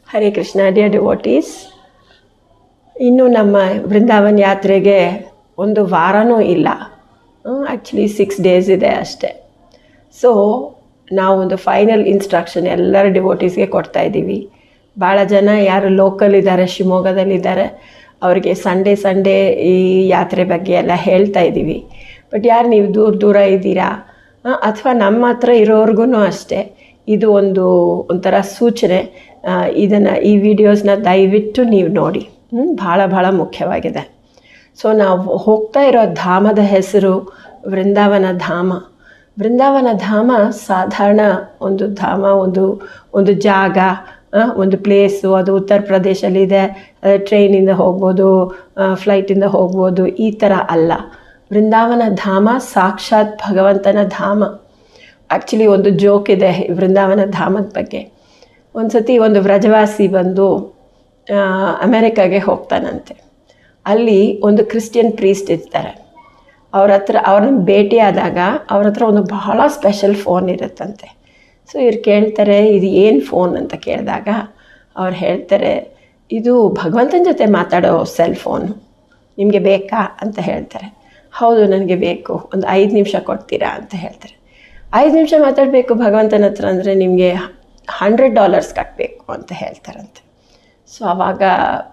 ಹರೇ Krishna dear devotees. ಇನ್ನು ನಮ್ಮ ವೃಂದಾವನ್ ಯಾತ್ರೆಗೆ ಒಂದು ವಾರನೂ ಇಲ್ಲ, ಆ್ಯಕ್ಚುಲಿ 6 days ಇದೆ ಅಷ್ಟೇ. ಸೊ ನಾವೊಂದು ಫೈನಲ್ ಇನ್ಸ್ಟ್ರಕ್ಷನ್ ಎಲ್ಲರ ಡಿವೋಟೀಸ್ಗೆ ಕೊಡ್ತಾಯಿದ್ದೀವಿ. ಭಾಳ ಜನ ಯಾರು ಲೋಕಲ್ ಇದ್ದಾರೆ, ಶಿವಮೊಗ್ಗದಲ್ಲಿದ್ದಾರೆ, ಅವರಿಗೆ ಸಂಡೇ ಈ ಯಾತ್ರೆ ಬಗ್ಗೆ ಎಲ್ಲ ಹೇಳ್ತಾ ಇದ್ದೀವಿ. ಬಟ್ ಯಾರು ನೀವು ದೂರ ಇದ್ದೀರಾ ಅಥವಾ ನಮ್ಮ ಹತ್ರ ಇರೋರ್ಗು ಅಷ್ಟೇ ಇದು ಒಂಥರ ಸೂಚನೆ. ಈ ವಿಡಿಯೋಸ್ನ ದಯವಿಟ್ಟು ನೀವು ನೋಡಿ, ಭಾಳ ಮುಖ್ಯವಾಗಿದೆ. ಸೊ ನಾವು ಹೋಗ್ತಾ ಇರೋ ಧಾಮದ ಹೆಸರು ವೃಂದಾವನ ಧಾಮ. ವೃಂದಾವನ ಧಾಮ ಸಾಧಾರಣ ಒಂದು ಧಾಮ, ಒಂದು ಜಾಗ, ಒಂದು ಪ್ಲೇಸು. ಅದು ಉತ್ತರ ಪ್ರದೇಶಲ್ಲಿದೆ. ಟ್ರೈನಿಂದ ಹೋಗ್ಬೋದು, ಫ್ಲೈಟಿಂದ ಹೋಗ್ಬೋದು, ಈ ಥರ ಅಲ್ಲ. ವೃಂದಾವನ ಧಾಮ ಸಾಕ್ಷಾತ್ ಭಗವಂತನ ಧಾಮ. ಆ್ಯಕ್ಚುಲಿ ಒಂದು ಜೋಕ್ ಇದೆ ವೃಂದಾವನ ಧಾಮದ ಬಗ್ಗೆ. ಒಂದು ಸತಿ ಒಂದು ವ್ರಜವಾಸಿ ಬಂದು ಅಮೆರಿಕಾಗೆ ಹೋಗ್ತಾನಂತೆ. ಅಲ್ಲಿ ಒಂದು ಕ್ರಿಶ್ಚಿಯನ್ ಪ್ರೀಸ್ಟ್ ಇರ್ತಾರೆ. ಅವ್ರನ್ನ ಭೇಟಿಯಾದಾಗ ಅವ್ರ ಹತ್ರ ಒಂದು ಬಹಳ ಸ್ಪೆಷಲ್ ಫೋನ್ ಇರುತ್ತಂತೆ. ಸೊ ಇವ್ರು ಕೇಳ್ತಾರೆ, ಇದು ಏನು ಫೋನ್ ಅಂತ ಕೇಳಿದಾಗ ಅವ್ರು ಹೇಳ್ತಾರೆ, ಇದು ಭಗವಂತನ ಜೊತೆ ಮಾತಾಡೋ ಸೆಲ್ ಫೋನು, ನಿಮಗೆ ಬೇಕಾ ಅಂತ ಹೇಳ್ತಾರೆ. ಹೌದು ನನಗೆ ಬೇಕು, ಒಂದು 5 ನಿಮಿಷ ಕೊಡ್ತೀರಾ ಅಂತ ಹೇಳ್ತಾರೆ. 5 ನಿಮಿಷ ಮಾತಾಡಬೇಕು ಭಗವಂತನ ಹತ್ರ ಅಂದರೆ ನಿಮಗೆ $100 ಕಟ್ಟಬೇಕು ಅಂತ ಹೇಳ್ತಾರಂತೆ. ಸೊ ಆವಾಗ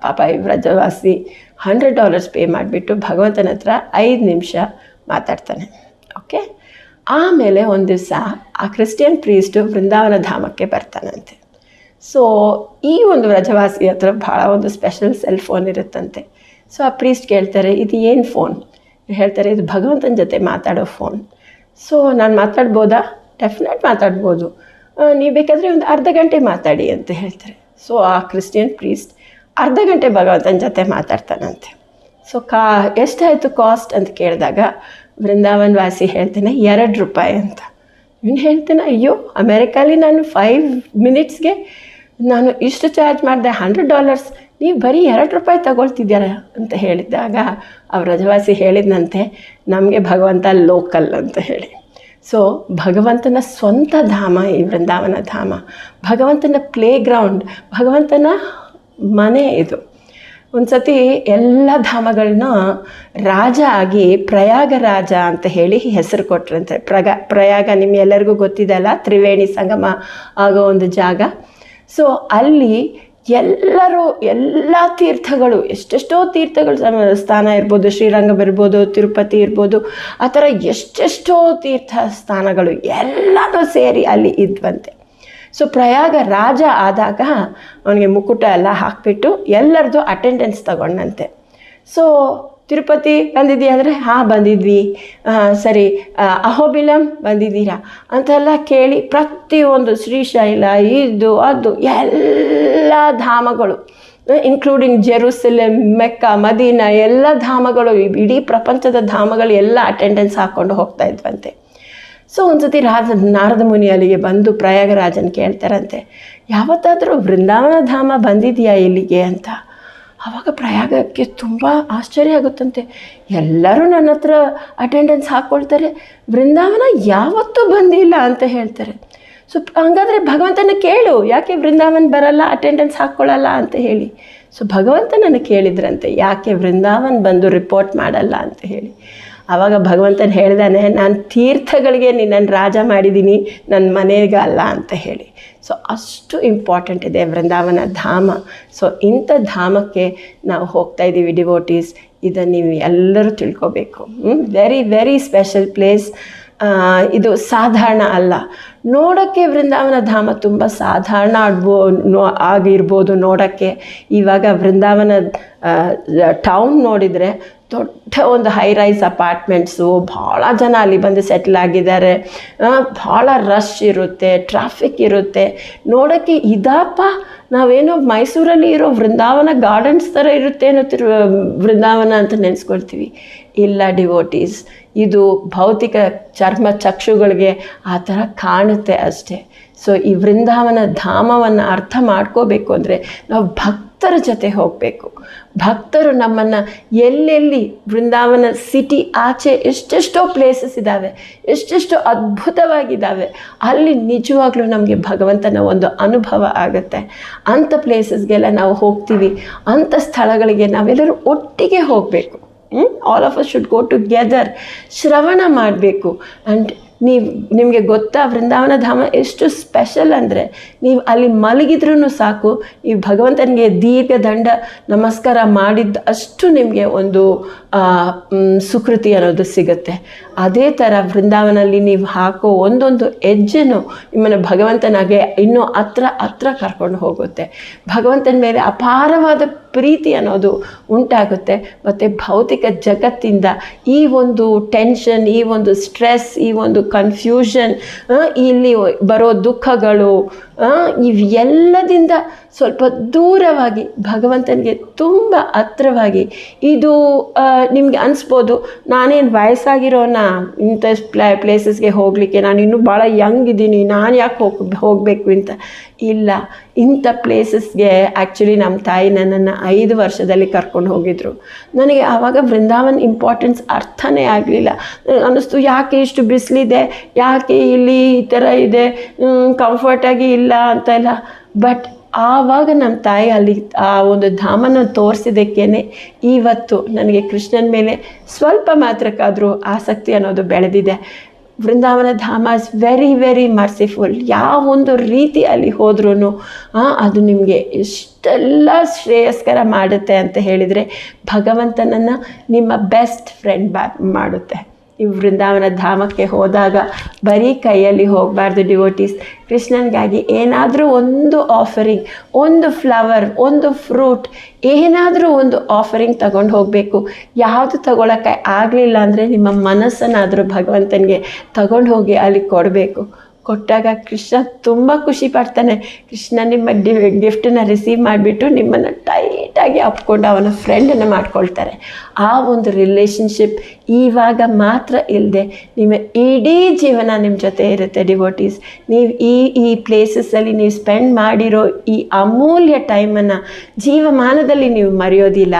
ಪಾಪ ಈ ವ್ರಜವಾಸಿ $100 ಪೇ ಮಾಡಿಬಿಟ್ಟು ಭಗವಂತನ ಹತ್ರ 5 ನಿಮಿಷ ಮಾತಾಡ್ತಾನೆ. ಓಕೆ. ಆಮೇಲೆ ಒಂದು ದಿವಸ ಆ ಕ್ರಿಶ್ಚಿಯನ್ ಪ್ರೀಸ್ಟು ವೃಂದಾವನ ಧಾಮಕ್ಕೆ ಬರ್ತಾನಂತೆ. ಸೊ ಈ ಒಂದು ವ್ರಜವಾಸಿ ಹತ್ರ ಭಾಳ ಒಂದು ಸ್ಪೆಷಲ್ ಸೆಲ್ ಫೋನ್ ಇರುತ್ತಂತೆ. ಸೊ ಆ ಪ್ರೀಸ್ಟ್ ಕೇಳ್ತಾರೆ, ಇದು ಏನು ಫೋನ್? ಹೇಳ್ತಾರೆ, ಇದು ಭಗವಂತನ ಜೊತೆ ಮಾತಾಡೋ ಫೋನ್. ಸೊ ನಾನು ಮಾತಾಡ್ಬೋದಾ? ಡೆಫಿನೆಟ್ ಮಾತಾಡ್ಬೋದು, ನೀವು ಬೇಕಾದರೆ ಒಂದು ಅರ್ಧ ಗಂಟೆ ಮಾತಾಡಿ ಅಂತ ಹೇಳ್ತಾರೆ. ಸೊ ಆ ಕ್ರಿಶ್ಚಿಯನ್ ಪ್ರೀಸ್ಟ್ ಅರ್ಧ ಗಂಟೆ ಭಗವಂತನ ಜೊತೆ ಮಾತಾಡ್ತಾನಂತೆ. ಸೊ ಎಷ್ಟಾಯಿತು ಕಾಸ್ಟ್ ಅಂತ ಕೇಳಿದಾಗ ವೃಂದಾವನ್ ವಾಸಿ ಹೇಳ್ತಾನೆ $2 ಅಂತ. ಇವನು ಹೇಳ್ತಾನೆ, ಅಯ್ಯೋ ಅಮೆರಿಕಲ್ಲಿ ನಾನು 5 minutesಗೆ ನಾನು ಇಷ್ಟು ಚಾರ್ಜ್ ಮಾಡಿದೆ, $100, ನೀವು ಬರೀ $2 ತಗೊಳ್ತಿದ್ದೀರ ಅಂತ ಹೇಳಿದಾಗ ಆ ವ್ರಜವಾಸಿ ಹೇಳಿದಂತೆ, ನಮಗೆ ಭಗವಂತ ಲೋಕಲ್ ಅಂತ ಹೇಳಿ. ಸೊ ಭಗವಂತನ ಸ್ವಂತ ಧಾಮ ಈ ವೃಂದಾವನ ಧಾಮ. ಭಗವಂತನ ಪ್ಲೇ ಗ್ರೌಂಡ್, ಭಗವಂತನ ಮನೆ ಇದು. ಒಂದು ಸತಿ ಎಲ್ಲ ಧಾಮಗಳನ್ನ ರಾಜ ಆಗಿ ಪ್ರಯಾಗ ರಾಜ ಅಂತ ಹೇಳಿ ಹೆಸರು ಕೊಟ್ರಂತೆ. ಪ್ರಯಾಗ ನಿಮ್ಮೆಲ್ಲರಿಗೂ ಗೊತ್ತಿದೆಲ್ಲ, ತ್ರಿವೇಣಿ ಸಂಗಮ ಆಗೋ ಒಂದು ಜಾಗ. ಸೊ ಅಲ್ಲಿ ಎಲ್ಲ ತೀರ್ಥಗಳು, ಎಷ್ಟೆಷ್ಟೋ ತೀರ್ಥಗಳು ಸ್ಥಾನ ಇರ್ಬೋದು, ಶ್ರೀರಂಗ ಇರ್ಬೋದು, ತಿರುಪತಿ ಇರ್ಬೋದು, ಆ ಥರ ಎಷ್ಟೆಷ್ಟೋ ತೀರ್ಥ ಸ್ಥಾನಗಳು ಎಲ್ಲನೂ ಸೇರಿ ಅಲ್ಲಿ ಇದ್ವಂತೆ. ಸೊ ಪ್ರಯಾಗ ರಾಜ ಆದಾಗ ಅವನಿಗೆ ಮುಕುಟ ಎಲ್ಲ ಹಾಕಿಬಿಟ್ಟು ಎಲ್ಲರದ್ದು ಅಟೆಂಡೆನ್ಸ್ ತಗೊಂಡಂತೆ. ಸೊ ತಿರುಪತಿ ಬಂದಿದ್ದೀಯ ಅಂದರೆ ಹಾಂ ಬಂದಿದ್ವಿ, ಸರಿ ಅಹೋಬಿಲಂ ಬಂದಿದ್ದೀರಾ ಅಂತೆಲ್ಲ ಕೇಳಿ ಪ್ರತಿಯೊಂದು ಶ್ರೀಶೈಲ ಇದು ಅದು ಎಲ್ಲ ಧಾಮಗಳು, ಇನ್ಕ್ಲೂಡಿಂಗ್ ಜೆರೂಸಲೇಮ್, ಮೆಕ್ಕಾ, ಮದೀನಾ, ಎಲ್ಲ ಧಾಮಗಳು, ಇಡೀ ಪ್ರಪಂಚದ ಧಾಮಗಳು ಎಲ್ಲ ಅಟೆಂಡೆನ್ಸ್ ಹಾಕ್ಕೊಂಡು ಹೋಗ್ತಾ ಇದ್ವಂತೆ. ಸೊ ಒಂದು ಸತಿ ನಾರದ ಮುನಿ ಅಲ್ಲಿಗೆ ಬಂದು ಪ್ರಯಾಗರಾಜನ ಕೇಳ್ತಾರಂತೆ, ಯಾವತ್ತಾದರೂ ವೃಂದಾವನ ಧಾಮ ಬಂದಿದೆಯಾ ಇಲ್ಲಿಗೆ ಅಂತ. ಆವಾಗ ಪ್ರಯಾಗಕ್ಕೆ ತುಂಬ ಆಶ್ಚರ್ಯ ಆಗುತ್ತಂತೆ. ಎಲ್ಲರೂ ನನ್ನ ಹತ್ರ ಅಟೆಂಡೆನ್ಸ್ ಹಾಕ್ಕೊಳ್ತಾರೆ, ವೃಂದಾವನ ಯಾವತ್ತೂ ಬಂದಿಲ್ಲ ಅಂತ ಹೇಳ್ತಾರೆ. ಸೊ ಹಂಗಾದರೆ ಭಗವಂತನ ಕೇಳು, ಯಾಕೆ ವೃಂದಾವನ ಬರಲ್ಲ, ಅಟೆಂಡೆನ್ಸ್ ಹಾಕ್ಕೊಳ್ಳಲ್ಲ ಅಂತ ಹೇಳಿ. ಸೊ ಭಗವಂತನನ್ನು ಕೇಳಿದ್ರಂತೆ, ಯಾಕೆ ವೃಂದಾವನ ಬಂದು ರಿಪೋರ್ಟ್ ಮಾಡಲ್ಲ ಅಂತ ಹೇಳಿ. ಆವಾಗ ಭಗವಂತನ ಹೇಳ್ದಾನೆ, ನಾನು ತೀರ್ಥಗಳಿಗೆ ನಿನ್ನನ್ನು ರಾಜ ಮಾಡಿದ್ದೀನಿ, ನನ್ನ ಮನೆಗೆ ಅಲ್ಲ ಅಂತ ಹೇಳಿ. ಸೊ ಅಷ್ಟು ಇಂಪಾರ್ಟೆಂಟ್ ಇದೆ ವೃಂದಾವನ ಧಾಮ. ಸೊ ಇಂಥ ಧಾಮಕ್ಕೆ ನಾವು ಹೋಗ್ತಾ ಇದ್ದೀವಿ ಡಿವೋಟೀಸ್. ಇದನ್ನು ನೀವು ಎಲ್ಲರೂ ತಿಳ್ಕೊಬೇಕು. Very special place. ಇದು ಸಾಧಾರಣ ಅಲ್ಲ. ನೋಡೋಕ್ಕೆ ವೃಂದಾವನ ಧಾಮ ತುಂಬ ಸಾಧಾರಣ ಆಗಿರ್ಬೋದು ನೋಡೋಕ್ಕೆ. ಇವಾಗ ವೃಂದಾವನ ಟೌನ್ ನೋಡಿದರೆ ದೊಡ್ಡ ಒಂದು ಹೈ-ರೈಸ್ ಅಪಾರ್ಟ್ಮೆಂಟ್ಸು, ಭಾಳ ಜನ ಅಲ್ಲಿ ಬಂದು ಸೆಟ್ಲ್ ಆಗಿದ್ದಾರೆ, ಭಾಳ ರಶ್ ಇರುತ್ತೆ, ಟ್ರಾಫಿಕ್ ಇರುತ್ತೆ. ನೋಡೋಕ್ಕೆ ಇದಪ್ಪ ನಾವೇನೋ ಮೈಸೂರಲ್ಲಿ ಇರೋ ವೃಂದಾವನ ಗಾರ್ಡನ್ಸ್ ಥರ ಇರುತ್ತೇನೋ ವೃಂದಾವನ ಅಂತ ನೆನೆಸ್ಕೊಳ್ತೀವಿ. ಇಲ್ಲ ಡಿವೋಟೀಸ್, ಇದು ಭೌತಿಕ ಚರ್ಮ ಚಕ್ಷುಗಳಿಗೆ ಆ ಥರ ಕಾಣುತ್ತೆ ಅಷ್ಟೇ. ಸೊ ಈ ವೃಂದಾವನ ಧಾಮವನ್ನು ಅರ್ಥ ಮಾಡ್ಕೋಬೇಕು ಅಂದರೆ ನಾವು ಭಕ್ತ ಭಕ್ತರ ಜೊತೆ ಹೋಗಬೇಕು. ಭಕ್ತರು ನಮ್ಮನ್ನು ಎಲ್ಲೆಲ್ಲಿ ಬೃಂದಾವನ ಸಿಟಿ ಆಚೆ ಎಷ್ಟೆಷ್ಟೋ ಪ್ಲೇಸಸ್ ಇದ್ದಾವೆ, ಎಷ್ಟೆಷ್ಟೋ ಅದ್ಭುತವಾಗಿದ್ದಾವೆ, ಅಲ್ಲಿ ನಿಜವಾಗ್ಲೂ ನಮಗೆ ಭಗವಂತನ ಒಂದು ಅನುಭವ ಆಗುತ್ತೆ. ಅಂಥ ಪ್ಲೇಸಸ್ಗೆಲ್ಲ ನಾವು ಹೋಗ್ತೀವಿ. ಅಂಥ ಸ್ಥಳಗಳಿಗೆ ನಾವೆಲ್ಲರೂ ಒಟ್ಟಿಗೆ ಹೋಗಬೇಕು. All of us should go together. ಶ್ರವಣ ಮಾಡಬೇಕು. ಆ್ಯಂಡ್ ನಿಮಗೆ ಗೊತ್ತಾ ಬೃಂದಾವನ ಧಾಮ ಎಷ್ಟು ಸ್ಪೆಷಲ್ ಅಂದರೆ, ನೀವು ಅಲ್ಲಿ ಮಲಗಿದ್ರೂ ಸಾಕು, ಈ ಭಗವಂತನಿಗೆ ದೀರ್ಘ ದಂಡ ನಮಸ್ಕಾರ ಮಾಡಿದ್ದು ಅಷ್ಟು ನಿಮಗೆ ಒಂದು ಸುಕೃತಿ ಅನ್ನೋದು ಸಿಗುತ್ತೆ. ಅದೇ ಥರ ಬೃಂದಾವನಲ್ಲಿ ನೀವು ಹಾಕೋ ಒಂದೊಂದು ಹೆಜ್ಜೆನೂ ನಿಮ್ಮನ್ನು ಭಗವಂತನಾಗೆ ಇನ್ನೂ ಹತ್ರ ಕರ್ಕೊಂಡು ಹೋಗುತ್ತೆ. ಭಗವಂತನ ಮೇಲೆ ಅಪಾರವಾದ ಪ್ರೀತಿ ಅನ್ನೋದು ಉಂಟಾಗುತ್ತೆ. ಮತ್ತು ಭೌತಿಕ ಜಗತ್ತಿಂದ ಈ ಒಂದು ಟೆನ್ಷನ್, ಈ ಒಂದು ಸ್ಟ್ರೆಸ್, ಈ ಒಂದು ಕನ್ಫ್ಯೂಷನ್, ಇಲ್ಲಿ ಬರೋ ದುಃಖಗಳು, ಇವೆಲ್ಲದಿಂದ ಸ್ವಲ್ಪ ದೂರವಾಗಿ ಭಗವಂತನಿಗೆ ತುಂಬ ಹತ್ರವಾಗಿ. ಇದು ನಿಮಗೆ ಅನಿಸ್ಬೋದು, ನಾನೇನು ವಯಸ್ಸಾಗಿರೋನ ಇಂಥ ಪ್ಲೇಸಸ್ಗೆ ಹೋಗಲಿಕ್ಕೆ, ನಾನು ಇನ್ನೂ ಭಾಳ ಯಂಗ್ ಇದ್ದೀನಿ, ನಾನು ಯಾಕೆ ಹೋಗಬೇಕು ಅಂತ. ಇಲ್ಲ, ಇಂಥ ಪ್ಲೇಸಸ್ಗೆ ಆ್ಯಕ್ಚುಲಿ ನಮ್ಮ ತಾಯಿ ನನ್ನನ್ನು 5 ವರ್ಷದಲ್ಲಿ ಕರ್ಕೊಂಡು ಹೋಗಿದ್ರು. ನನಗೆ ಆವಾಗ ಬೃಂದಾವನ್ ಇಂಪಾರ್ಟೆನ್ಸ್ ಅರ್ಥನೇ ಆಗಲಿಲ್ಲ. ಅನ್ನಿಸ್ತು, ಯಾಕೆ ಇಷ್ಟು ಬಿಸಿಲಿದೆ, ಯಾಕೆ ಇಲ್ಲಿ ಈ ಥರ ಇದೆ, ಕಂಫರ್ಟಾಗಿ ಇಲ್ಲ ಅಂತ ಇಲ್ಲ. ಬಟ್ ಆವಾಗ ನಮ್ಮ ತಾಯಿ ಅಲ್ಲಿ ಆ ಒಂದು ಧಾಮನ ತೋರಿಸಿದ್ದಕ್ಕೇ ಇವತ್ತು ನನಗೆ ಕೃಷ್ಣನ ಮೇಲೆ ಸ್ವಲ್ಪ ಮಾತ್ರಕ್ಕಾದರೂ ಆಸಕ್ತಿ ಅನ್ನೋದು ಬೆಳೆದಿದೆ. ಬೃಂದಾವನ ಧಾಮ ಇಸ್ ವೆರಿ ವೆರಿ ಮರ್ಸಿಫುಲ್. ಯಾವೊಂದು ರೀತಿ ಅಲ್ಲಿ ಹೋದ್ರೂ ಅದು ನಿಮಗೆ ಎಷ್ಟೆಲ್ಲ ಶ್ರೇಯಸ್ಕರ ಮಾಡುತ್ತೆ ಅಂತ ಹೇಳಿದರೆ, ಭಗವಂತನನ್ನು ನಿಮ್ಮ ಬೆಸ್ಟ್ ಫ್ರೆಂಡ್ ಮಾಡುತ್ತೆ. ಈ ವೃಂದಾವನ ಧಾಮಕ್ಕೆ ಹೋದಾಗ ಬರೀ ಕೈಯಲ್ಲಿ ಹೋಗಬಾರ್ದು ಡಿವೋಟೀಸ್. ಕೃಷ್ಣನಿಗಾಗಿ ಏನಾದರೂ ಒಂದು ಆಫರಿಂಗ್, ಒಂದು ಫ್ಲವರ್, ಒಂದು ಫ್ರೂಟ್, ಏನಾದರೂ ಒಂದು ಆಫರಿಂಗ್ ತಗೊಂಡು ಹೋಗಬೇಕು. ಯಾವುದು ತಗೊಳಕ್ಕೆ ಆಗಲಿಲ್ಲ ಅಂದರೆ ನಿಮ್ಮ ಮನಸ್ಸನ್ನಾದರೂ ಭಗವಂತನಿಗೆ ತಗೊಂಡು ಹೋಗಿ ಅಲ್ಲಿ ಕೊಡಬೇಕು. ಕೊಟ್ಟಾಗ ಕೃಷ್ಣ ತುಂಬ ಖುಷಿ ಪಡ್ತಾನೆ. ಕೃಷ್ಣ ನಿಮ್ಮ ಗಿಫ್ಟನ್ನು ರಿಸೀವ್ ಮಾಡಿಬಿಟ್ಟು ನಿಮ್ಮನ್ನು ಟೈಟಾಗಿ ಅಪ್ಕೊಂಡು ಅವನ ಫ್ರೆಂಡನ್ನು ಮಾಡ್ಕೊಳ್ತಾರೆ. ಆ ಒಂದು ರಿಲೇಷನ್ಶಿಪ್ ಇವಾಗ ಮಾತ್ರ ಇಲ್ಲದೆ ನಿಮ್ಮ ಇಡೀ ಜೀವನ ನಿಮ್ಮ ಜೊತೆ ಇರುತ್ತೆ ಡಿವೋಟೀಸ್. ನೀವು ಈ ಪ್ಲೇಸಸ್ಸಲ್ಲಿ ನೀವು ಸ್ಪೆಂಡ್ ಮಾಡಿರೋ ಈ ಅಮೂಲ್ಯ ಟೈಮನ್ನು ಜೀವಮಾನದಲ್ಲಿ ನೀವು ಮರೆಯೋದಿಲ್ಲ.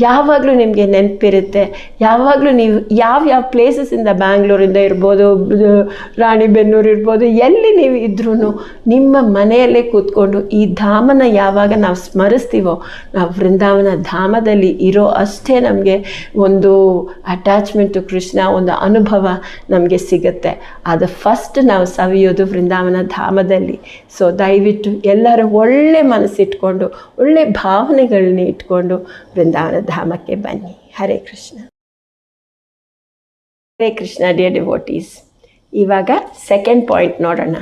ಯಾವಾಗಲೂ ನಿಮಗೆ ನೆನಪಿರುತ್ತೆ. ಯಾವಾಗಲೂ ನೀವು ಯಾವ ಪ್ಲೇಸಸ್ಸಿಂದ, ಬ್ಯಾಂಗ್ಳೂರಿಂದ ಇರ್ಬೋದು, ರಾಣಿಬೆನ್ನೂರು ಇರ್ಬೋದು, ಎಲ್ಲಿ ನೀವು ಇದ್ರೂ ನಿಮ್ಮ ಮನೆಯಲ್ಲೇ ಕೂತ್ಕೊಂಡು ಈ ಧಾಮನ ಯಾವಾಗ ನಾವು ಸ್ಮರಿಸ್ತೀವೋ, ನಾವು ವೃಂದಾವನ ಧಾಮದಲ್ಲಿ ಇರೋ ಅಷ್ಟೇ ನಮಗೆ ಒಂದು ಅಟ್ಯಾಚ್ಮೆಂಟ್ ಟು ಕೃಷ್ಣ, ಒಂದು ಅನುಭವ ನಮಗೆ ಸಿಗುತ್ತೆ. ಅದು ಫಸ್ಟ್ ನಾವು ಸವಿಯೋದು ವೃಂದಾವನ ಧಾಮದಲ್ಲಿ. ಸೊ ದಯವಿಟ್ಟು ಎಲ್ಲರೂ ಒಳ್ಳೆ ಮನಸ್ಸಿಟ್ಕೊಂಡು, ಒಳ್ಳೆ ಭಾವನೆಗಳನ್ನ ಇಟ್ಕೊಂಡು ವೃಂದಾವನ ಧಾಮಕ್ಕೆ ಬನ್ನಿ. ಹರೇ ಕೃಷ್ಣ. Hare Krishna dear devotees. ಇವಾಗ ಸೆಕೆಂಡ್ ಪಾಯಿಂಟ್ ನೋಡೋಣ.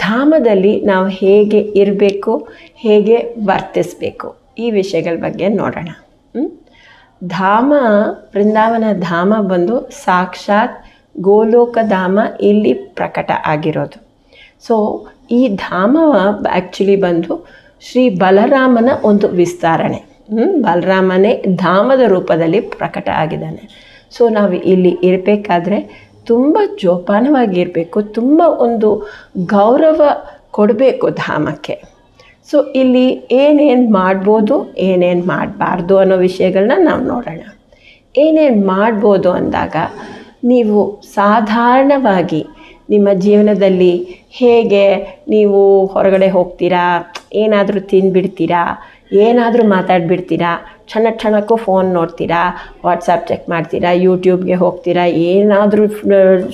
ಧಾಮದಲ್ಲಿ ನಾವು ಹೇಗೆ ಇರಬೇಕು, ಹೇಗೆ ವರ್ತಿಸಬೇಕು, ಈ ವಿಷಯಗಳ ಬಗ್ಗೆ ನೋಡೋಣ. ಧಾಮ, ಬೃಂದಾವನ ಧಾಮ ಬಂದು ಸಾಕ್ಷಾತ್ ಗೋಲೋಕ ಧಾಮ ಇಲ್ಲಿ ಪ್ರಕಟ ಆಗಿರೋದು. ಸೊ ಈ ಧಾಮ ಆ್ಯಕ್ಚುಲಿ ಬಂದು ಶ್ರೀ ಬಲರಾಮನ ಒಂದು ವಿಸ್ತರಣೆ. ಬಲರಾಮನೇ ಧಾಮದ ರೂಪದಲ್ಲಿ ಪ್ರಕಟ ಆಗಿದ್ದಾನೆ. ಸೊ ನಾವು ಇಲ್ಲಿ ಇರಬೇಕಾದ್ರೆ ತುಂಬ ಜೋಪಾನವಾಗಿರಬೇಕು, ತುಂಬ ಒಂದು ಗೌರವ ಕೊಡಬೇಕು ಧಾಮಕ್ಕೆ. ಸೊ ಇಲ್ಲಿ ಏನೇನು ಮಾಡ್ಬೋದು, ಏನೇನು ಮಾಡಬಾರ್ದು ಅನ್ನೋ ವಿಷಯಗಳನ್ನ ನಾವು ನೋಡೋಣ. ಏನೇನು ಮಾಡ್ಬೋದು ಅಂದಾಗ, ನೀವು ಸಾಧಾರಣವಾಗಿ ನಿಮ್ಮ ಜೀವನದಲ್ಲಿ ಹೇಗೆ ನೀವು ಹೊರಗಡೆ ಹೋಗ್ತೀರಾ, ಏನಾದರೂ ತಿಂದುಬಿಡ್ತೀರಾ, ಏನಾದರೂ ಮಾತಾಡಿಬಿಡ್ತೀರಾ, ಕ್ಷಣಕ್ಕೂ ಫೋನ್ ನೋಡ್ತೀರಾ, ವಾಟ್ಸಪ್ ಚೆಕ್ ಮಾಡ್ತೀರಾ, ಯೂಟ್ಯೂಬ್ಗೆ ಹೋಗ್ತೀರಾ, ಏನಾದರೂ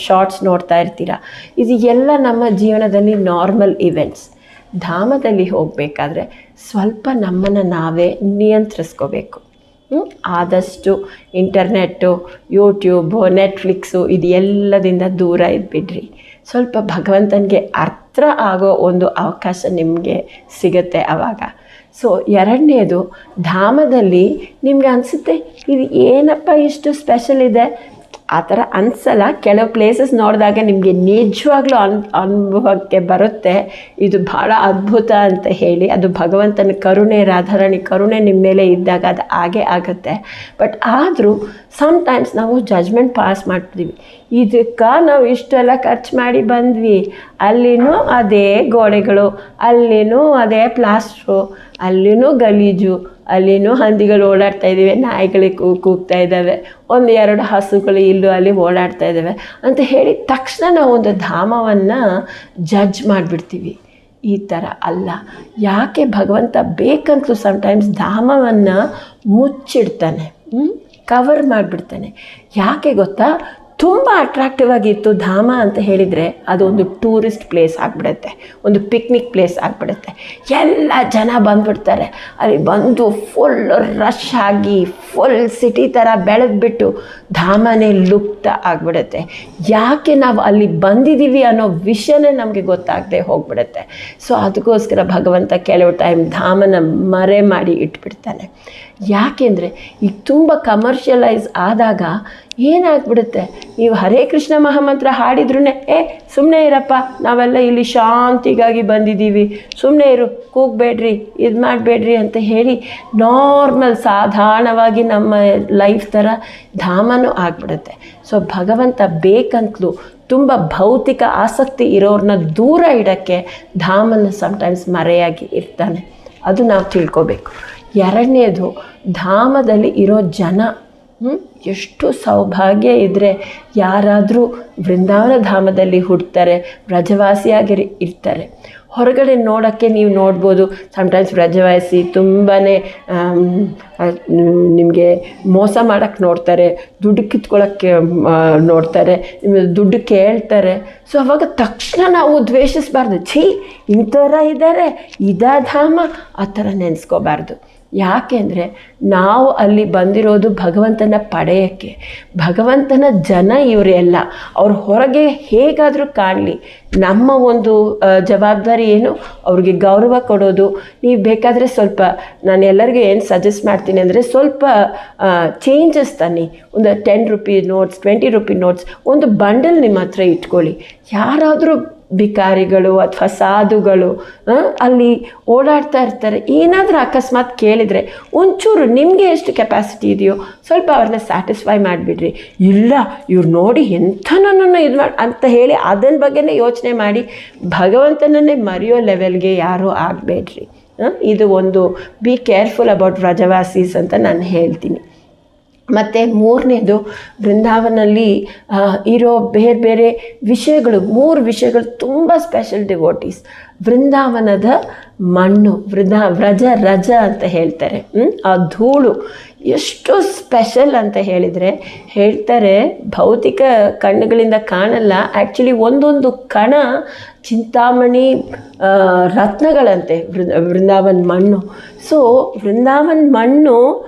ಶಾರ್ಟ್ಸ್ ನೋಡ್ತಾ ಇರ್ತೀರಾ. ಇದು ಎಲ್ಲ ನಮ್ಮ ಜೀವನದಲ್ಲಿ ನಾರ್ಮಲ್ ಇವೆಂಟ್ಸ್. ಧಾಮದಲ್ಲಿ ಹೋಗಬೇಕಾದ್ರೆ ಸ್ವಲ್ಪ ನಮ್ಮನ್ನು ನಾವೇ ನಿಯಂತ್ರಿಸ್ಕೋಬೇಕು. ಆದಷ್ಟು ಇಂಟರ್ನೆಟ್ಟು, ಯೂಟ್ಯೂಬು, ನೆಟ್ಫ್ಲಿಕ್ಸು ಇದು ಎಲ್ಲದಿಂದ ದೂರ ಇದ್ಬಿಡ್ರಿ. ಸ್ವಲ್ಪ ಭಗವಂತನಿಗೆ ಅರ್ಥ ಆಗೋ ಒಂದು ಅವಕಾಶ ನಿಮಗೆ ಸಿಗುತ್ತೆ ಆವಾಗ. ಸೊ ಎರಡನೇದು, ಧಾಮದಲ್ಲಿ ನಿಮಗೆ ಅನಿಸುತ್ತೆ ಇದು ಏನಪ್ಪ ಇಷ್ಟು ಸ್ಪೆಷಲ್ ಇದೆ, ಆ ಥರ ಅನಿಸಲ್ಲ. ಕೆಲವು ಪ್ಲೇಸಸ್ ನೋಡಿದಾಗ ನಿಮಗೆ ನಿಜವಾಗ್ಲೂ ಅನುಭವಕ್ಕೆ ಬರುತ್ತೆ ಇದು ಭಾಳ ಅದ್ಭುತ ಅಂತ ಹೇಳಿ. ಅದು ಭಗವಂತನ ಕರುಣೆ, ರಾಧಾರಾಣಿ ಕರುಣೆ ನಿಮ್ಮ ಮೇಲೆ ಇದ್ದಾಗ ಅದು ಹಾಗೇ ಆಗುತ್ತೆ. ಬಟ್ ಆದರೂ ಸಮ್ಟೈಮ್ಸ್ ನಾವು ಜಜ್ಮೆಂಟ್ ಪಾಸ್ ಮಾಡ್ತೀವಿ, ಇದಕ್ಕೆ ನಾವು ಇಷ್ಟೆಲ್ಲ ಖರ್ಚು ಮಾಡಿ ಬಂದ್ವಿ, ಅಲ್ಲಿನೂ ಅದೇ ಗೋಡೆಗಳು, ಅಲ್ಲಿನೂ ಅದೇ ಪ್ಲಾಸ್ಟ್ರು, ಅಲ್ಲಿನೂ ಗಲೀಜು, ಅಲ್ಲಿನೂ ಹಂದಿಗಳು ಓಡಾಡ್ತಾ ಇದ್ದಾವೆ, ನಾಯಿಗಳಿಗೆ ಕೂಗ್ತಾ ಇದ್ದಾವೆ, 1-2 ಹಸುಗಳು ಇಲ್ಲೂ ಅಲ್ಲಿ ಓಡಾಡ್ತಾ ಇದ್ದಾವೆ ಅಂತ ಹೇಳಿ ತಕ್ಷಣ ನಾವು ಒಂದು ಧಾಮವನ್ನು ಜಡ್ಜ್ ಮಾಡಿಬಿಡ್ತೀವಿ. ಈ ಥರ ಅಲ್ಲ. ಯಾಕೆ ಭಗವಂತ ಬೇಕಂತಲೂ ಸಮ್ಟೈಮ್ಸ್ ಧಾಮವನ್ನು ಮುಚ್ಚಿಡ್ತಾನೆ, ಕವರ್ ಮಾಡಿಬಿಡ್ತಾನೆ. ಯಾಕೆ ಗೊತ್ತಾ? ತುಂಬ ಅಟ್ರಾಕ್ಟಿವ್ ಆಗಿತ್ತು ಧಾಮ ಅಂತ ಹೇಳಿದರೆ ಅದು ಒಂದು ಟೂರಿಸ್ಟ್ ಪ್ಲೇಸ್ ಆಗಿಬಿಡುತ್ತೆ, ಒಂದು ಪಿಕ್ನಿಕ್ ಪ್ಲೇಸ್ ಆಗಿಬಿಡುತ್ತೆ. ಎಲ್ಲ ಜನ ಬಂದುಬಿಡ್ತಾರೆ, ಅಲ್ಲಿ ಬಂದು ಫುಲ್ ರಶ್ ಆಗಿ ಫುಲ್ ಸಿಟಿ ಥರ ಬೆಳೆದ್ಬಿಟ್ಟು ಧಾಮನೇ ಲುಪ್ತ ಆಗಿಬಿಡುತ್ತೆ. ಯಾಕೆ ನಾವು ಅಲ್ಲಿ ಬಂದಿದ್ದೀವಿ ಅನ್ನೋ ವಿಷಯನೇ ನಮಗೆ ಗೊತ್ತಾಗದೆ ಹೋಗ್ಬಿಡುತ್ತೆ. ಸೊ ಅದಕ್ಕೋಸ್ಕರ ಭಗವಂತ ಕೆಲವು ಟೈಮ್ ಧಾಮನ ಮರೆ ಮಾಡಿ ಇಟ್ಬಿಡ್ತಾನೆ. ಯಾಕೆಂದರೆ ಈಗ ತುಂಬ ಕಮರ್ಷಿಯಲೈಸ್ ಆದಾಗ ಏನಾಗ್ಬಿಡುತ್ತೆ, ನೀವು ಹರೇ ಕೃಷ್ಣ ಮಹಾಮಂತ್ರ ಹಾಡಿದ್ರೂ ಸುಮ್ಮನೆ ಇರಪ್ಪ, ನಾವೆಲ್ಲ ಇಲ್ಲಿ ಶಾಂತಿಗಾಗಿ ಬಂದಿದ್ದೀವಿ, ಸುಮ್ಮನೆ ಇರು, ಕೂಗಬೇಡ್ರಿ, ಇದು ಮಾಡಬೇಡ್ರಿ ಅಂತ ಹೇಳಿ ನಾರ್ಮಲ್ ಸಾಧಾರಣವಾಗಿ ನಮ್ಮ ಲೈಫ್ ಥರ ಧಾಮನೂ ಆಗಿಬಿಡುತ್ತೆ. ಸೊ ಭಗವಂತ ಬೇಕಂತಲೂ ತುಂಬ ಭೌತಿಕ ಆಸಕ್ತಿ ಇರೋರನ್ನ ದೂರ ಇಡೋಕ್ಕೆ ಧಾಮನ ಸಮ್ಟೈಮ್ಸ್ ಮರೆಯಾಗಿ ಇರ್ತಾನೆ. ಅದು ನಾವು ತಿಳ್ಕೊಬೇಕು. ಎರಡನೇದು, ಧಾಮದಲ್ಲಿ ಇರೋ ಜನ ಎಷ್ಟು ಸೌಭಾಗ್ಯ ಇದ್ದರೆ ಯಾರಾದರೂ ವೃಂದಾವನ ಧಾಮದಲ್ಲಿ ಹುಡ್ತಾರೆ, ವ್ರಜವಾಸಿಯಾಗಿ ಇರ್ತಾರೆ. ಹೊರಗಡೆ ನೋಡೋಕ್ಕೆ ನೀವು ನೋಡ್ಬೋದು, ಸಮ್ಟೈಮ್ಸ್ ವ್ರಜವಾಸಿ ತುಂಬಾ ನಿಮಗೆ ಮೋಸ ಮಾಡೋಕ್ಕೆ ನೋಡ್ತಾರೆ, ದುಡ್ಡು ಕಿತ್ಕೊಳ್ಳೋಕ್ಕೆ ನೋಡ್ತಾರೆ, ದುಡ್ಡು ಕೇಳ್ತಾರೆ. ಸೊ ಅವಾಗ ತಕ್ಷಣ ನಾವು ದ್ವೇಷಿಸಬಾರ್ದು, ಛೀ ಇಂಥರ ಇದ್ದಾರೆ, ಇದಾ ಧಾಮ, ಆ ಥರ ನೆನೆಸ್ಕೋಬಾರ್ದು. ಯಾಕೆಂದರೆ ನಾವು ಅಲ್ಲಿ ಬಂದಿರೋದು ಭಗವಂತನ ಪಡೆಯೋಕ್ಕೆ. ಭಗವಂತನ ಜನ ಇವರೆಲ್ಲ, ಅವ್ರು ಹೊರಗೆ ಹೇಗಾದರೂ ಕಾಣಲಿ, ನಮ್ಮ ಒಂದು ಜವಾಬ್ದಾರಿ ಏನು, ಅವ್ರಿಗೆ ಗೌರವ ಕೊಡೋದು. ನೀವು ಬೇಕಾದರೆ ಸ್ವಲ್ಪ, ನಾನು ಎಲ್ಲರಿಗೂ ಏನು ಸಜೆಸ್ಟ್ ಮಾಡ್ತೀನಿ ಅಂದರೆ, ಸ್ವಲ್ಪ ಚೇಂಜಸ್ ತನ್ನಿ. ಒಂದು 10 ರೂಪಿ ನೋಟ್ಸ್, 20 ರೂಪಿ ನೋಟ್ಸ್ ಒಂದು ಬಂಡಲ್ ನಿಮ್ಮ ಹತ್ರ ಇಟ್ಕೊಳ್ಳಿ. ಯಾರಾದರೂ ಭಿಕಾರಿಗಳು ಅಥವಾ ಸಾಧುಗಳು ಅಲ್ಲಿ ಓಡಾಡ್ತಾ ಇರ್ತಾರೆ, ಏನಾದರೂ ಅಕಸ್ಮಾತ್ ಕೇಳಿದರೆ ಒಂಚೂರು ನಿಮಗೆ ಎಷ್ಟು ಕೆಪಾಸಿಟಿ ಇದೆಯೋ ಸ್ವಲ್ಪ ಅವ್ರನ್ನ ಸ್ಯಾಟಿಸ್ಫೈ ಮಾಡಿಬಿಡ್ರಿ. ಇಲ್ಲ ಇವ್ರು ನೋಡಿ ಎಂಥನನ್ನು ಇದು ಮಾಡಿ ಅಂತ ಹೇಳಿ ಅದನ್ನ ಬಗ್ಗೆನೇ ಯೋಚನೆ ಮಾಡಿ ಭಗವಂತನನ್ನೇ ಮರೆಯೋ ಲೆವೆಲ್ಗೆ ಯಾರೂ ಆಗಬೇಡ್ರಿ. ಇದು ಒಂದು ಬಿ ಕೇರ್ಫುಲ್ ಅಬೌಟ್ ವ್ರಜವಾಸೀಸ್ ಅಂತ ನಾನು ಹೇಳ್ತೀನಿ. ಮತ್ತು ಮೂರನೇದು, ವೃಂದಾವನಲ್ಲಿ ಇರೋ ಬೇರೆ ಬೇರೆ ವಿಷಯಗಳು, 3 ವಿಷಯಗಳು ತುಂಬ ಸ್ಪೆಷಲ್ ಡಿವೋಟೀಸ್. ವೃಂದಾವನದ ಮಣ್ಣು, ವ್ರಜ ರಜ ಅಂತ ಹೇಳ್ತಾರೆ, ಆ ಧೂಳು ಎಷ್ಟು ಸ್ಪೆಷಲ್ ಅಂತ ಹೇಳಿದರೆ, ಹೇಳ್ತಾರೆ ಭೌತಿಕ ಕಣ್ಣುಗಳಿಂದ ಕಾಣಲ್ಲ, ಆ್ಯಕ್ಚುಲಿ ಒಂದೊಂದು ಕಣ ಚಿಂತಾಮಣಿ ರತ್ನಗಳಂತೆ ವೃಂದಾವನ್ ಮಣ್ಣು. ಸೊ ವೃಂದಾವನ್ ಮಣ್ಣು,